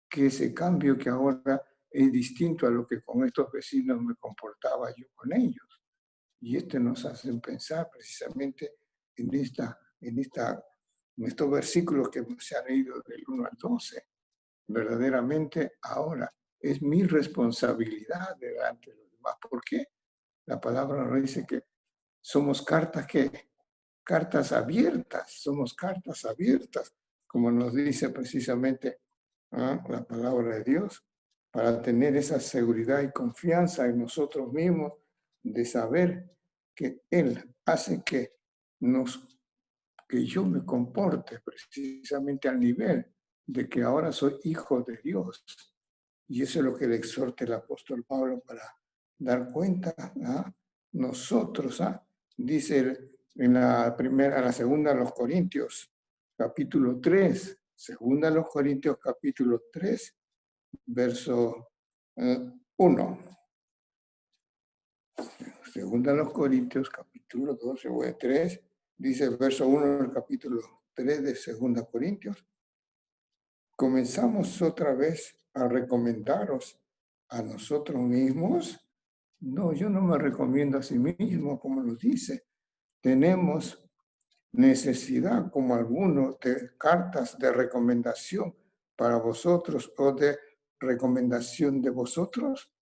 que ese cambio que ahora es distinto a lo que con estos vecinos me comportaba yo con ellos. Y esto nos hace pensar precisamente en estos versículos que se han leído del 1 al 12. Verdaderamente ahora es mi responsabilidad delante de los demás. ¿Por qué? La palabra nos dice que somos cartas abiertas, somos cartas abiertas, como nos dice precisamente la palabra de Dios, para tener esa seguridad y confianza en nosotros mismos de saber que Él hace que yo me comporte precisamente al nivel de que ahora soy hijo de Dios. Y eso es lo que le exhorta el apóstol Pablo para dar cuenta. Nosotros, dice en la segunda de los Corintios, capítulo 3, segunda de los Corintios, capítulo 3, verso 1. Segunda de los Corintios, capítulo 12, 3, dice el verso 1 del capítulo 3 de Segunda Corintios. Comenzamos otra vez a recomendaros a nosotros mismos. No, yo no me recomiendo a sí mismo, como nos dice. Tenemos necesidad, como algunos, de cartas de recomendación para vosotros o de recomendación de vosotros.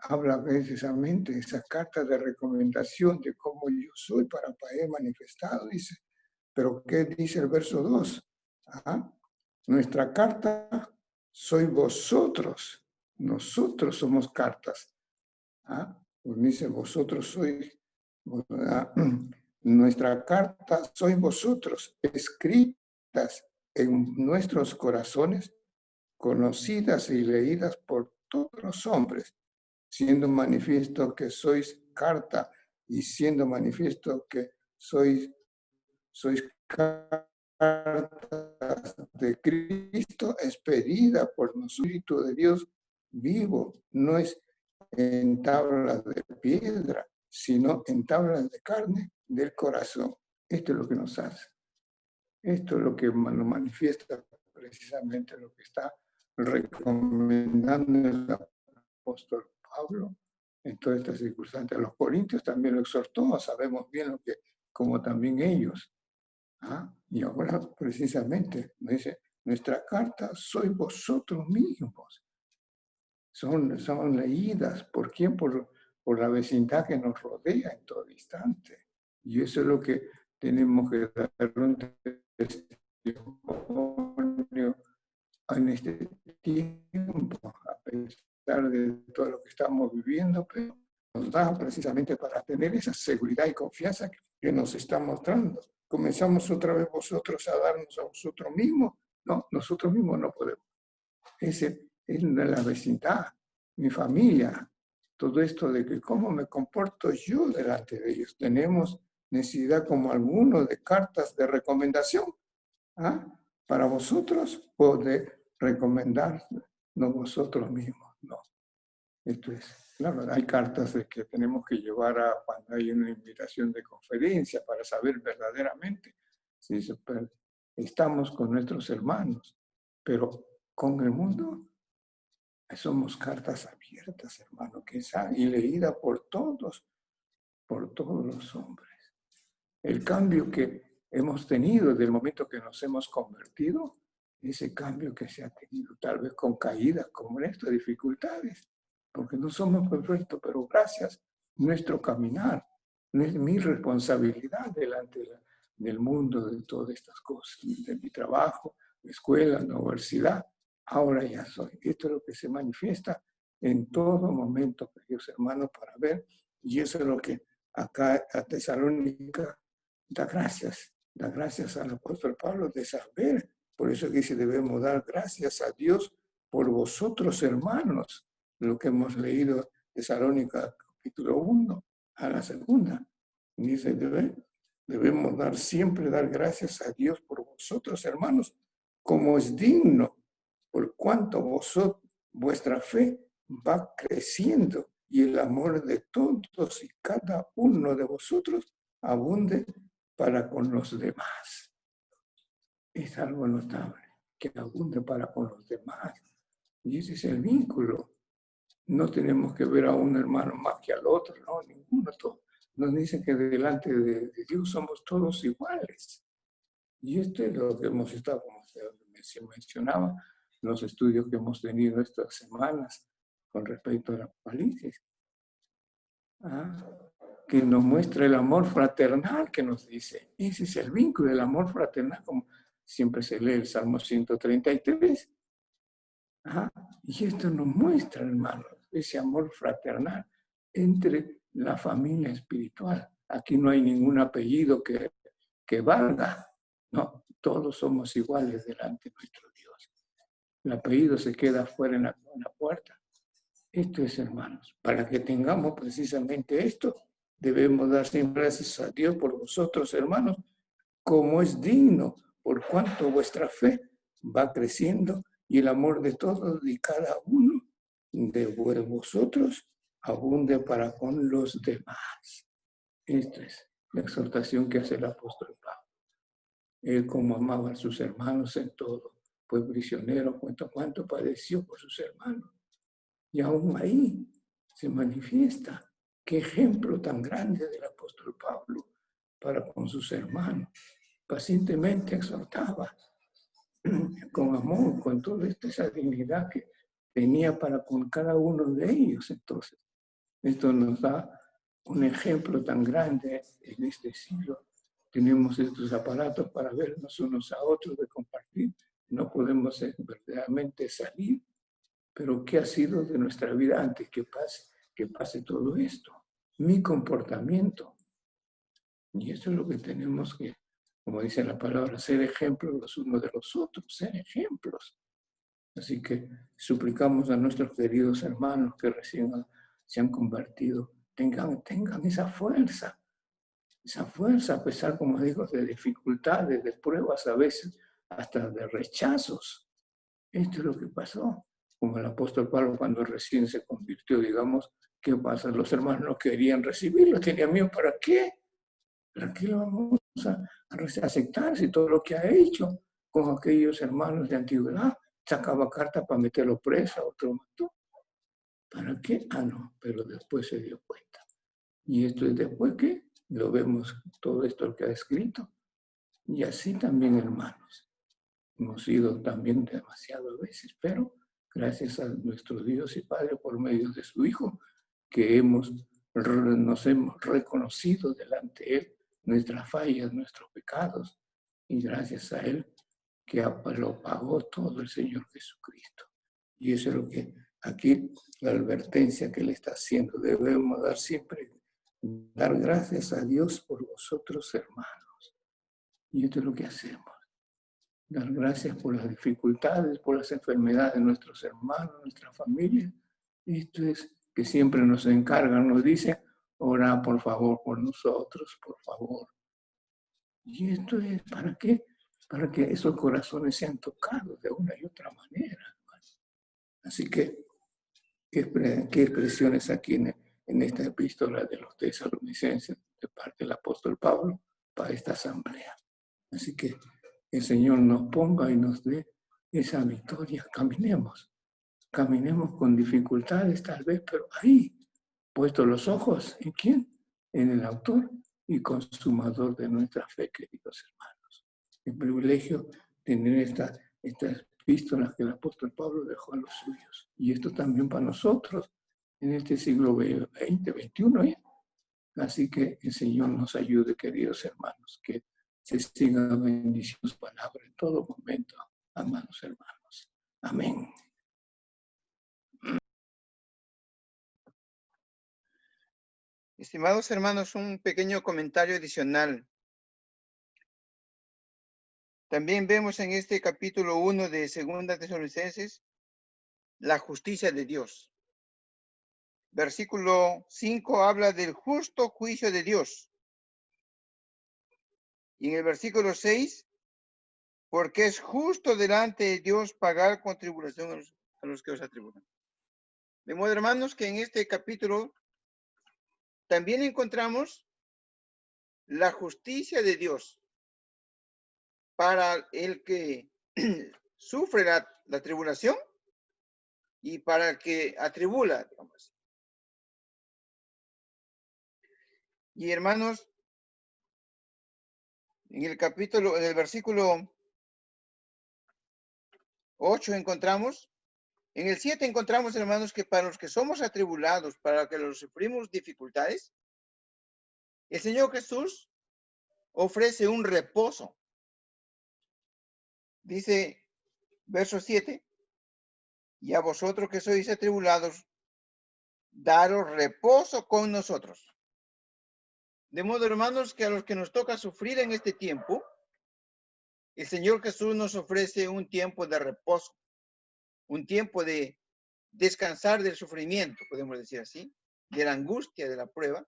Habla precisamente esa carta de recomendación de cómo yo soy para él manifestado, dice. Pero ¿qué dice el verso 2? Nuestra carta sois vosotros. Nosotros somos cartas. Pues dice, vosotros sois. Nuestra carta sois vosotros, escritas en nuestros corazones, conocidas y leídas por todos los hombres, siendo manifiesto que sois carta y siendo manifiesto que sois cartas de Cristo, expedida por el Espíritu de Dios vivo, no es en tablas de piedra, sino en tablas de carne del corazón. Esto es lo que nos hace. Esto es lo que nos manifiesta precisamente lo que está recomendando el apóstol Pablo en todas estas circunstancias. Los corintios también lo exhortó, sabemos bien lo que, como también ellos. Y ahora precisamente dice, nuestra carta sois vosotros mismos. Son leídas. ¿Por quién? Por la vecindad que nos rodea en todo instante. Y eso es lo que tenemos que dar un testimonio en este tiempo, a pesar de que estamos viviendo, pero nos da precisamente para tener esa seguridad y confianza que nos está mostrando. Comenzamos otra vez vosotros a darnos a vosotros mismos. No, nosotros mismos no podemos. Ese es la vecindad, mi familia, todo esto de que cómo me comporto yo delante de ellos. Tenemos necesidad como algunos de cartas de recomendación, ¿ah? Para vosotros o de recomendarnos vosotros mismos. No, esto es, claro, hay cartas de que tenemos que llevar a cuando hay una invitación de conferencia para saber verdaderamente si estamos con nuestros hermanos, pero con el mundo somos cartas abiertas, hermano, que es y leída por todos los hombres. El cambio que hemos tenido desde el momento que nos hemos convertido, ese cambio que se ha tenido, tal vez con caídas como esto, dificultades, porque no somos perfectos, pero gracias nuestro caminar, no es mi responsabilidad delante del mundo, de todas estas cosas, de mi trabajo, mi escuela, la universidad, ahora ya soy. Esto es lo que se manifiesta en todo momento, queridos hermanos, para ver, y eso es lo que acá a Tesalónica da gracias al apóstol Pablo de saber. Por eso que dice, debemos dar gracias a Dios por vosotros, hermanos, lo que hemos leído Tesalónica capítulo 1 a la segunda. Dice, debemos siempre dar gracias a Dios por vosotros, hermanos, como es digno, por cuanto vuestra fe va creciendo y el amor de todos y cada uno de vosotros abunde para con los demás. Es algo notable, que abunde para con los demás. Y ese es el vínculo. No tenemos que ver a un hermano más que al otro, no, ninguno. Nos dice que delante de Dios somos todos iguales. Y esto es lo que hemos estado, como se mencionaba, los estudios que hemos tenido estas semanas con respecto al Apocalipsis. Que nos muestra el amor fraternal que nos dice. Ese es el vínculo, el amor fraternal, como siempre se lee el Salmo 133. Y esto nos muestra, hermanos, ese amor fraternal entre la familia espiritual. Aquí no hay ningún apellido que valga. No, todos somos iguales delante de nuestro Dios. El apellido se queda fuera en la puerta. Esto es, hermanos, para que tengamos precisamente esto, debemos dar siempre gracias a Dios por vosotros, hermanos, como es digno, por cuanto vuestra fe va creciendo y el amor de todos y cada uno de vosotros abunde para con los demás. Esta es la exhortación que hace el apóstol Pablo. Él como amaba a sus hermanos en todo, fue prisionero, cuánto padeció por sus hermanos. Y aún ahí se manifiesta qué ejemplo tan grande del apóstol Pablo para con sus hermanos. Pacientemente exhortaba con amor, con toda esa dignidad que tenía para con cada uno de ellos. Entonces, esto nos da un ejemplo tan grande en este siglo. Tenemos estos aparatos para vernos unos a otros, de compartir. No podemos verdaderamente salir. Pero ¿qué ha sido de nuestra vida antes que pase todo esto? Mi comportamiento. Y eso es lo que tenemos que, como dice la palabra, ser ejemplos los unos de los otros, ser ejemplos. Así que suplicamos a nuestros queridos hermanos que recién se han convertido, tengan esa fuerza a pesar, como digo, de dificultades, de pruebas a veces, hasta de rechazos. Esto es lo que pasó. Como el apóstol Pablo cuando recién se convirtió, digamos, ¿qué pasa? Los hermanos no querían recibirlo, tenían miedo, ¿para qué? ¿Para qué lo vamos a aceptar si todo lo que ha hecho con aquellos hermanos de antigüedad? Sacaba cartas para meterlo preso, otro mató. ¿Para qué? No, pero después se dio cuenta. Y esto es después que lo vemos, todo esto que ha escrito. Y así también, hermanos, hemos sido también demasiadas veces, pero gracias a nuestro Dios y Padre por medio de su Hijo, que nos hemos reconocido delante de Él nuestras fallas, nuestros pecados, y gracias a Él que lo pagó todo el Señor Jesucristo. Y eso es lo que Aquí la advertencia que le está haciendo, debemos dar gracias a Dios por vosotros, hermanos. Y esto es lo que hacemos. Dar gracias por las dificultades, por las enfermedades de nuestros hermanos, nuestra familia. Esto es que siempre nos encargan, nos dicen, ora por favor por nosotros, por favor. Y esto es, ¿para qué? Para que esos corazones sean tocados de una y otra manera. Así que, ¿qué expresiones aquí en esta epístola de los tesalonicenses de parte del apóstol Pablo para esta asamblea? Así que el Señor nos ponga y nos dé esa victoria. Caminemos con dificultades tal vez, pero ahí, puestos los ojos, ¿en quién? En el autor y consumador de nuestra fe, queridos hermanos. El privilegio de tener estas epístolas que el apóstol Pablo dejó a los suyos. Y esto también para nosotros en este siglo XX, XXI. Así que el Señor nos ayude, queridos hermanos, que se siga bendiciendo su palabra en todo momento, amados hermanos. Amén. Estimados hermanos, un pequeño comentario adicional. También vemos en este capítulo 1 de 2 Tesalonicenses la justicia de Dios. Versículo 5 habla del justo juicio de Dios. Y en el versículo 6, porque es justo delante de Dios pagar con tribulación a los que os atribulan. De modo, hermanos, que en este capítulo también encontramos la justicia de Dios para el que sufre la tribulación y para el que atribula, digamos. Y hermanos, en el versículo 8 encontramos, en el 7 encontramos, hermanos, que para los que somos atribulados, para los que los sufrimos dificultades, el Señor Jesús ofrece un reposo. Dice, verso 7, y a vosotros que sois atribulados, daros reposo con nosotros. De modo, hermanos, que a los que nos toca sufrir en este tiempo, el Señor Jesús nos ofrece un tiempo de reposo, un tiempo de descansar del sufrimiento, podemos decir así, de la angustia, de la prueba.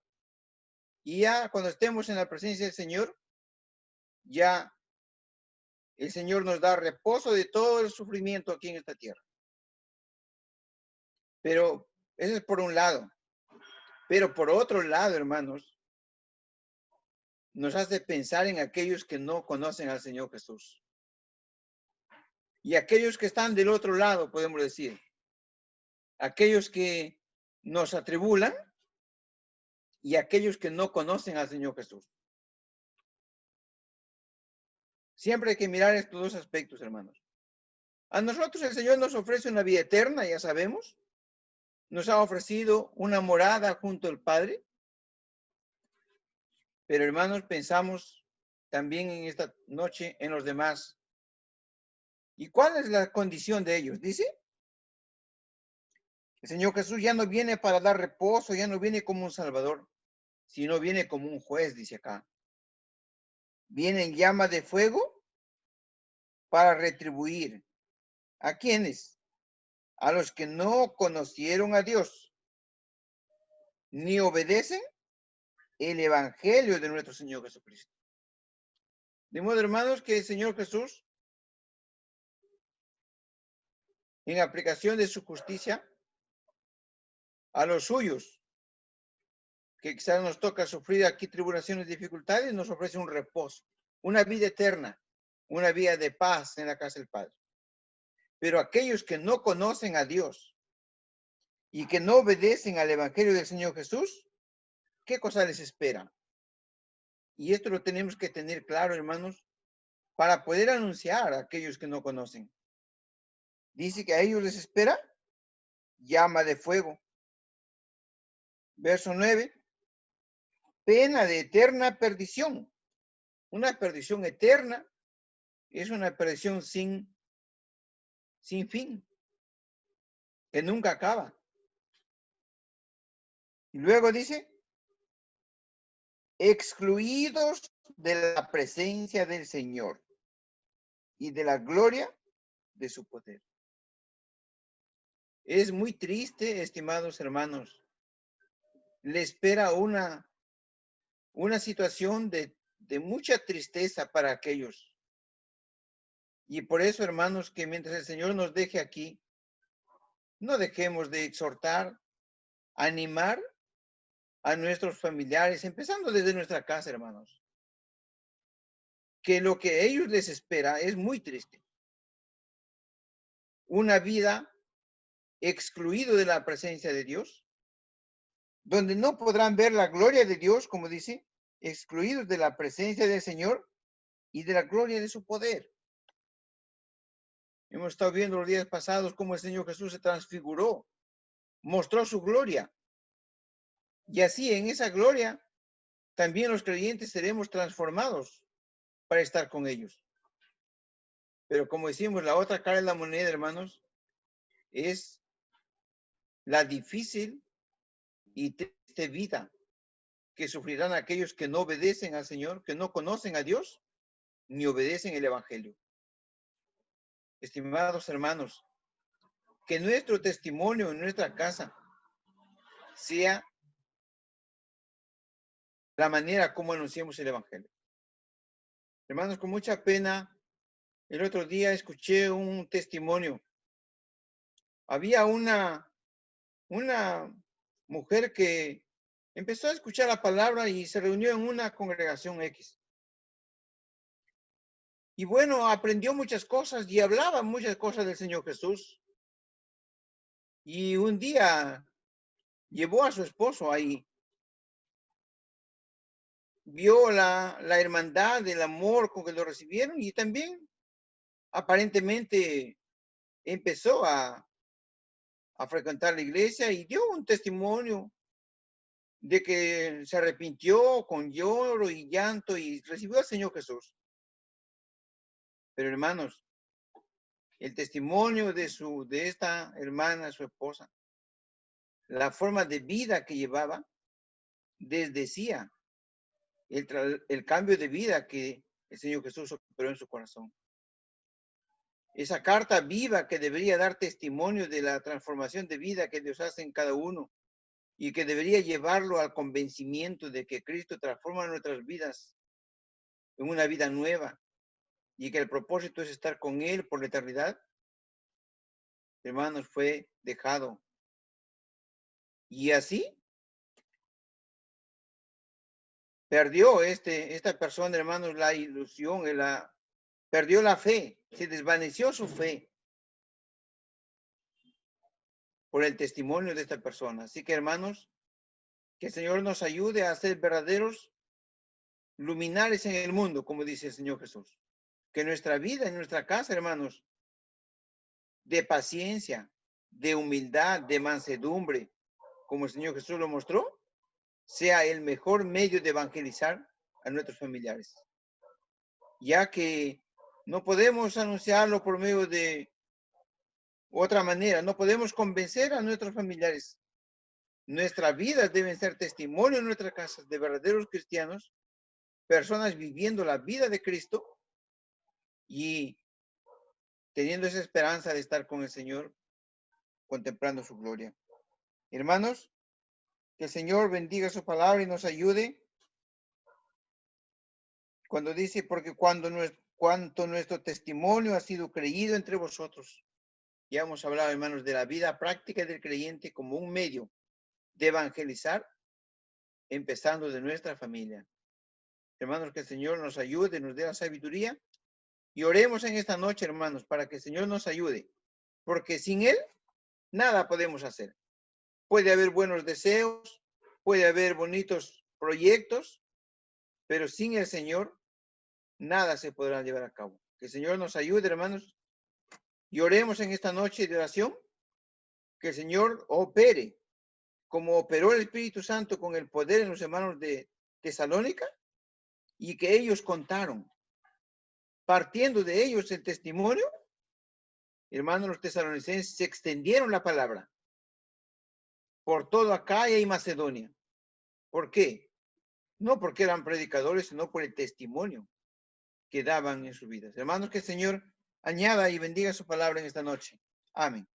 Y ya cuando estemos en la presencia del Señor, ya el Señor nos da reposo de todo el sufrimiento aquí en esta tierra. Pero eso es por un lado. Pero por otro lado, hermanos, nos hace pensar en aquellos que no conocen al Señor Jesús. Y aquellos que están del otro lado, podemos decir. Aquellos que nos atribulan y aquellos que no conocen al Señor Jesús. Siempre hay que mirar estos dos aspectos, hermanos. A nosotros el Señor nos ofrece una vida eterna, ya sabemos. Nos ha ofrecido una morada junto al Padre. Pero, hermanos, pensamos también en esta noche en los demás. ¿Y cuál es la condición de ellos? Dice, el Señor Jesús ya no viene para dar reposo, ya no viene como un salvador, sino viene como un juez, dice acá. Viene en llama de fuego para retribuir. ¿A quiénes? A los que no conocieron a Dios, ni obedecen el evangelio de nuestro Señor Jesucristo. De modo, hermanos, que el Señor Jesús, en aplicación de su justicia, a los suyos, que quizás nos toca sufrir aquí tribulaciones y dificultades, nos ofrece un reposo, una vida eterna, una vida de paz en la casa del Padre. Pero aquellos que no conocen a Dios y que no obedecen al evangelio del Señor Jesús, ¿qué cosa les espera? Y esto lo tenemos que tener claro, hermanos, para poder anunciar a aquellos que no conocen. Dice que a ellos les espera llama de fuego. Verso 9, pena de eterna perdición. Una perdición eterna es una perdición sin fin. que nunca acaba. Y luego dice, excluidos de la presencia del Señor y de la gloria de su poder. Es muy triste, estimados hermanos. Le espera una situación de mucha tristeza para aquellos. Y por eso, hermanos, que mientras el Señor nos deje aquí, no dejemos de exhortar, animar a nuestros familiares, empezando desde nuestra casa, hermanos. Que lo que a ellos les espera es muy triste. Una vida excluido de la presencia de Dios, donde no podrán ver la gloria de Dios, como dice, excluidos de la presencia del Señor y de la gloria de su poder. Hemos estado viendo los días pasados cómo el Señor Jesús se transfiguró, mostró su gloria. Y así en esa gloria también los creyentes seremos transformados para estar con ellos. Pero como decimos, la otra cara de la moneda, hermanos, es la difícil y triste vida que sufrirán aquellos que no obedecen al Señor, que no conocen a Dios, ni obedecen el Evangelio. Estimados hermanos, que nuestro testimonio en nuestra casa sea la manera como anunciamos el Evangelio. Hermanos, con mucha pena, el otro día escuché un testimonio. Había una mujer que empezó a escuchar la palabra y se reunió en una congregación X. Y bueno, aprendió muchas cosas y hablaba muchas cosas del Señor Jesús. Y un día llevó a su esposo ahí. Vio la hermandad, el amor con que lo recibieron y también aparentemente empezó a frecuentar la iglesia y dio un testimonio de que se arrepintió con lloro y llanto y recibió al Señor Jesús. Pero hermanos, el testimonio de esta hermana, su esposa, la forma de vida que llevaba, desdecía el cambio de vida que el Señor Jesús operó en su corazón. Esa carta viva que debería dar testimonio de la transformación de vida que Dios hace en cada uno y que debería llevarlo al convencimiento de que Cristo transforma nuestras vidas en una vida nueva y que el propósito es estar con Él por la eternidad. Hermanos, fue dejado. Y así perdió esta persona, hermanos, la ilusión, perdió la fe, se desvaneció su fe por el testimonio de esta persona. Así que, hermanos, que el Señor nos ayude a ser verdaderos luminares en el mundo, como dice el Señor Jesús. Que nuestra vida, en nuestra casa, hermanos, de paciencia, de humildad, de mansedumbre, como el Señor Jesús lo mostró, sea el mejor medio de evangelizar a nuestros familiares. Ya que no podemos anunciarlo por medio de otra manera, no podemos convencer a nuestros familiares. Nuestras vidas deben ser testimonio en nuestras casas de verdaderos cristianos, personas viviendo la vida de Cristo y teniendo esa esperanza de estar con el Señor, contemplando su gloria. Hermanos, que el Señor bendiga su palabra y nos ayude cuando dice, porque cuanto nuestro testimonio ha sido creído entre vosotros. Ya hemos hablado, hermanos, de la vida práctica del creyente como un medio de evangelizar, empezando de nuestra familia. Hermanos, que el Señor nos ayude, nos dé la sabiduría y oremos en esta noche, hermanos, para que el Señor nos ayude, porque sin Él nada podemos hacer. Puede haber buenos deseos, puede haber bonitos proyectos, pero sin el Señor nada se podrá llevar a cabo. Que el Señor nos ayude, hermanos, y oremos en esta noche de oración, que el Señor opere como operó el Espíritu Santo con el poder en los hermanos de Tesalónica, y que ellos contaron, partiendo de ellos el testimonio, hermanos, los tesalonicenses se extendieron la palabra por toda Acaya y Macedonia. ¿Por qué? No porque eran predicadores, sino por el testimonio que daban en sus vidas. Hermanos, que el Señor añada y bendiga su palabra en esta noche. Amén.